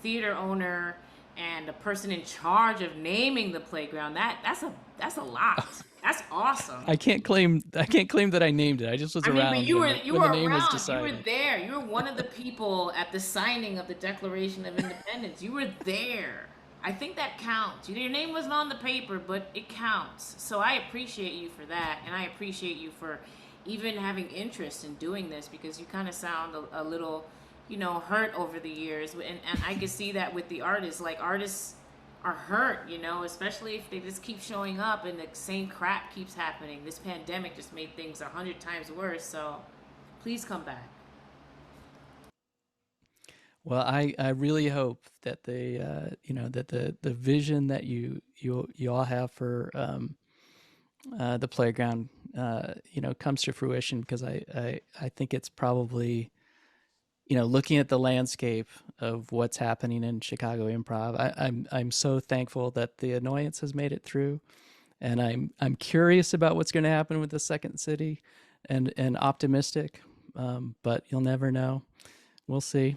theater owner and a person in charge of naming the playground. That's a lot. That's awesome. I can't claim that I named it. I just was around but you were when the name was around. decided. You were there. You were one of the people at the signing of the Declaration of Independence. You were there. I think that counts. Your name wasn't on the paper, but it counts. So I appreciate you for that, and I appreciate you for even having interest in doing this, because you kind of sound a little, hurt over the years, and I can see that with the artists. Like, artists are hurt, especially if they just keep showing up and the same crap keeps happening. This pandemic just made things 100 times worse. So please come back. Well, I really hope that the vision that you all have for the playground comes to fruition, because I think it's probably, looking at the landscape of what's happening in Chicago improv, I'm so thankful that the annoyance has made it through, and I'm curious about what's going to happen with the second city, and optimistic, but you'll never know. We'll see.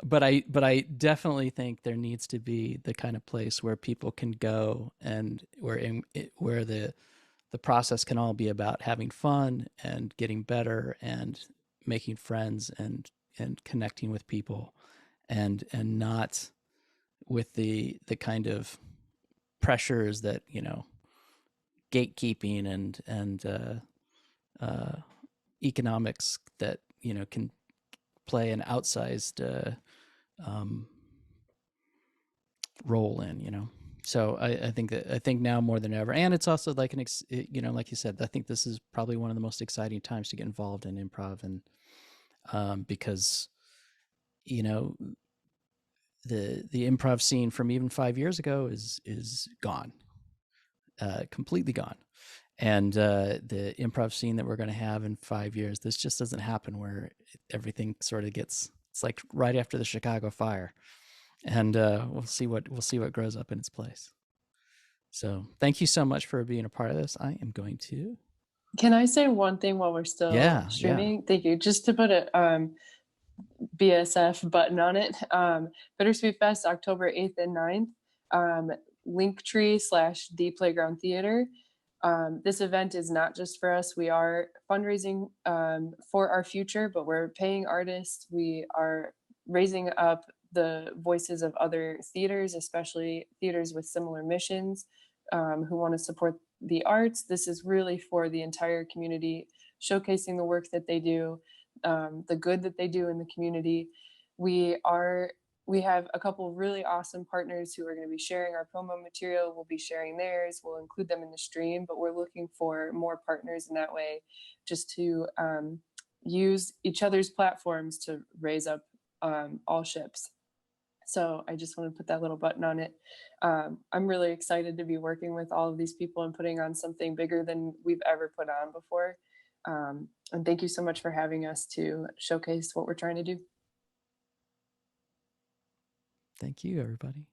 but I definitely think there needs to be the kind of place where people can go, and where the process can all be about having fun and getting better and making friends and connecting with people, and not with the kind of pressures that, gatekeeping and economics that, can play an outsized role in. So I think now more than ever, and it's also like like you said, I think this is probably one of the most exciting times to get involved in improv, and because the improv scene from even 5 years ago is gone, completely gone. And the improv scene that we're going to have in 5 years, this just doesn't happen, where everything sort of it's like right after the Chicago fire, and we'll see what grows up in its place. So thank you so much for being a part of this. I am going to. Can I say one thing while we're still streaming? Thank you. Just to put a BSF button on it. Bittersweet Fest, October 8th and 9th. Linktree/The Playground Theater. This event is not just for us. We are fundraising for our future, but we're paying artists. We are raising up the voices of other theaters, especially theaters with similar missions, who want to support the arts. This is really for the entire community, showcasing the work that they do, the good that they do in the community. We have a couple of really awesome partners who are going to be sharing our promo material. We'll be sharing theirs. We'll include them in the stream, but we're looking for more partners in that way, just to use each other's platforms to raise up all ships. So I just want to put that little button on it. I'm really excited to be working with all of these people and putting on something bigger than we've ever put on before. And thank you so much for having us to showcase what we're trying to do. Thank you, everybody.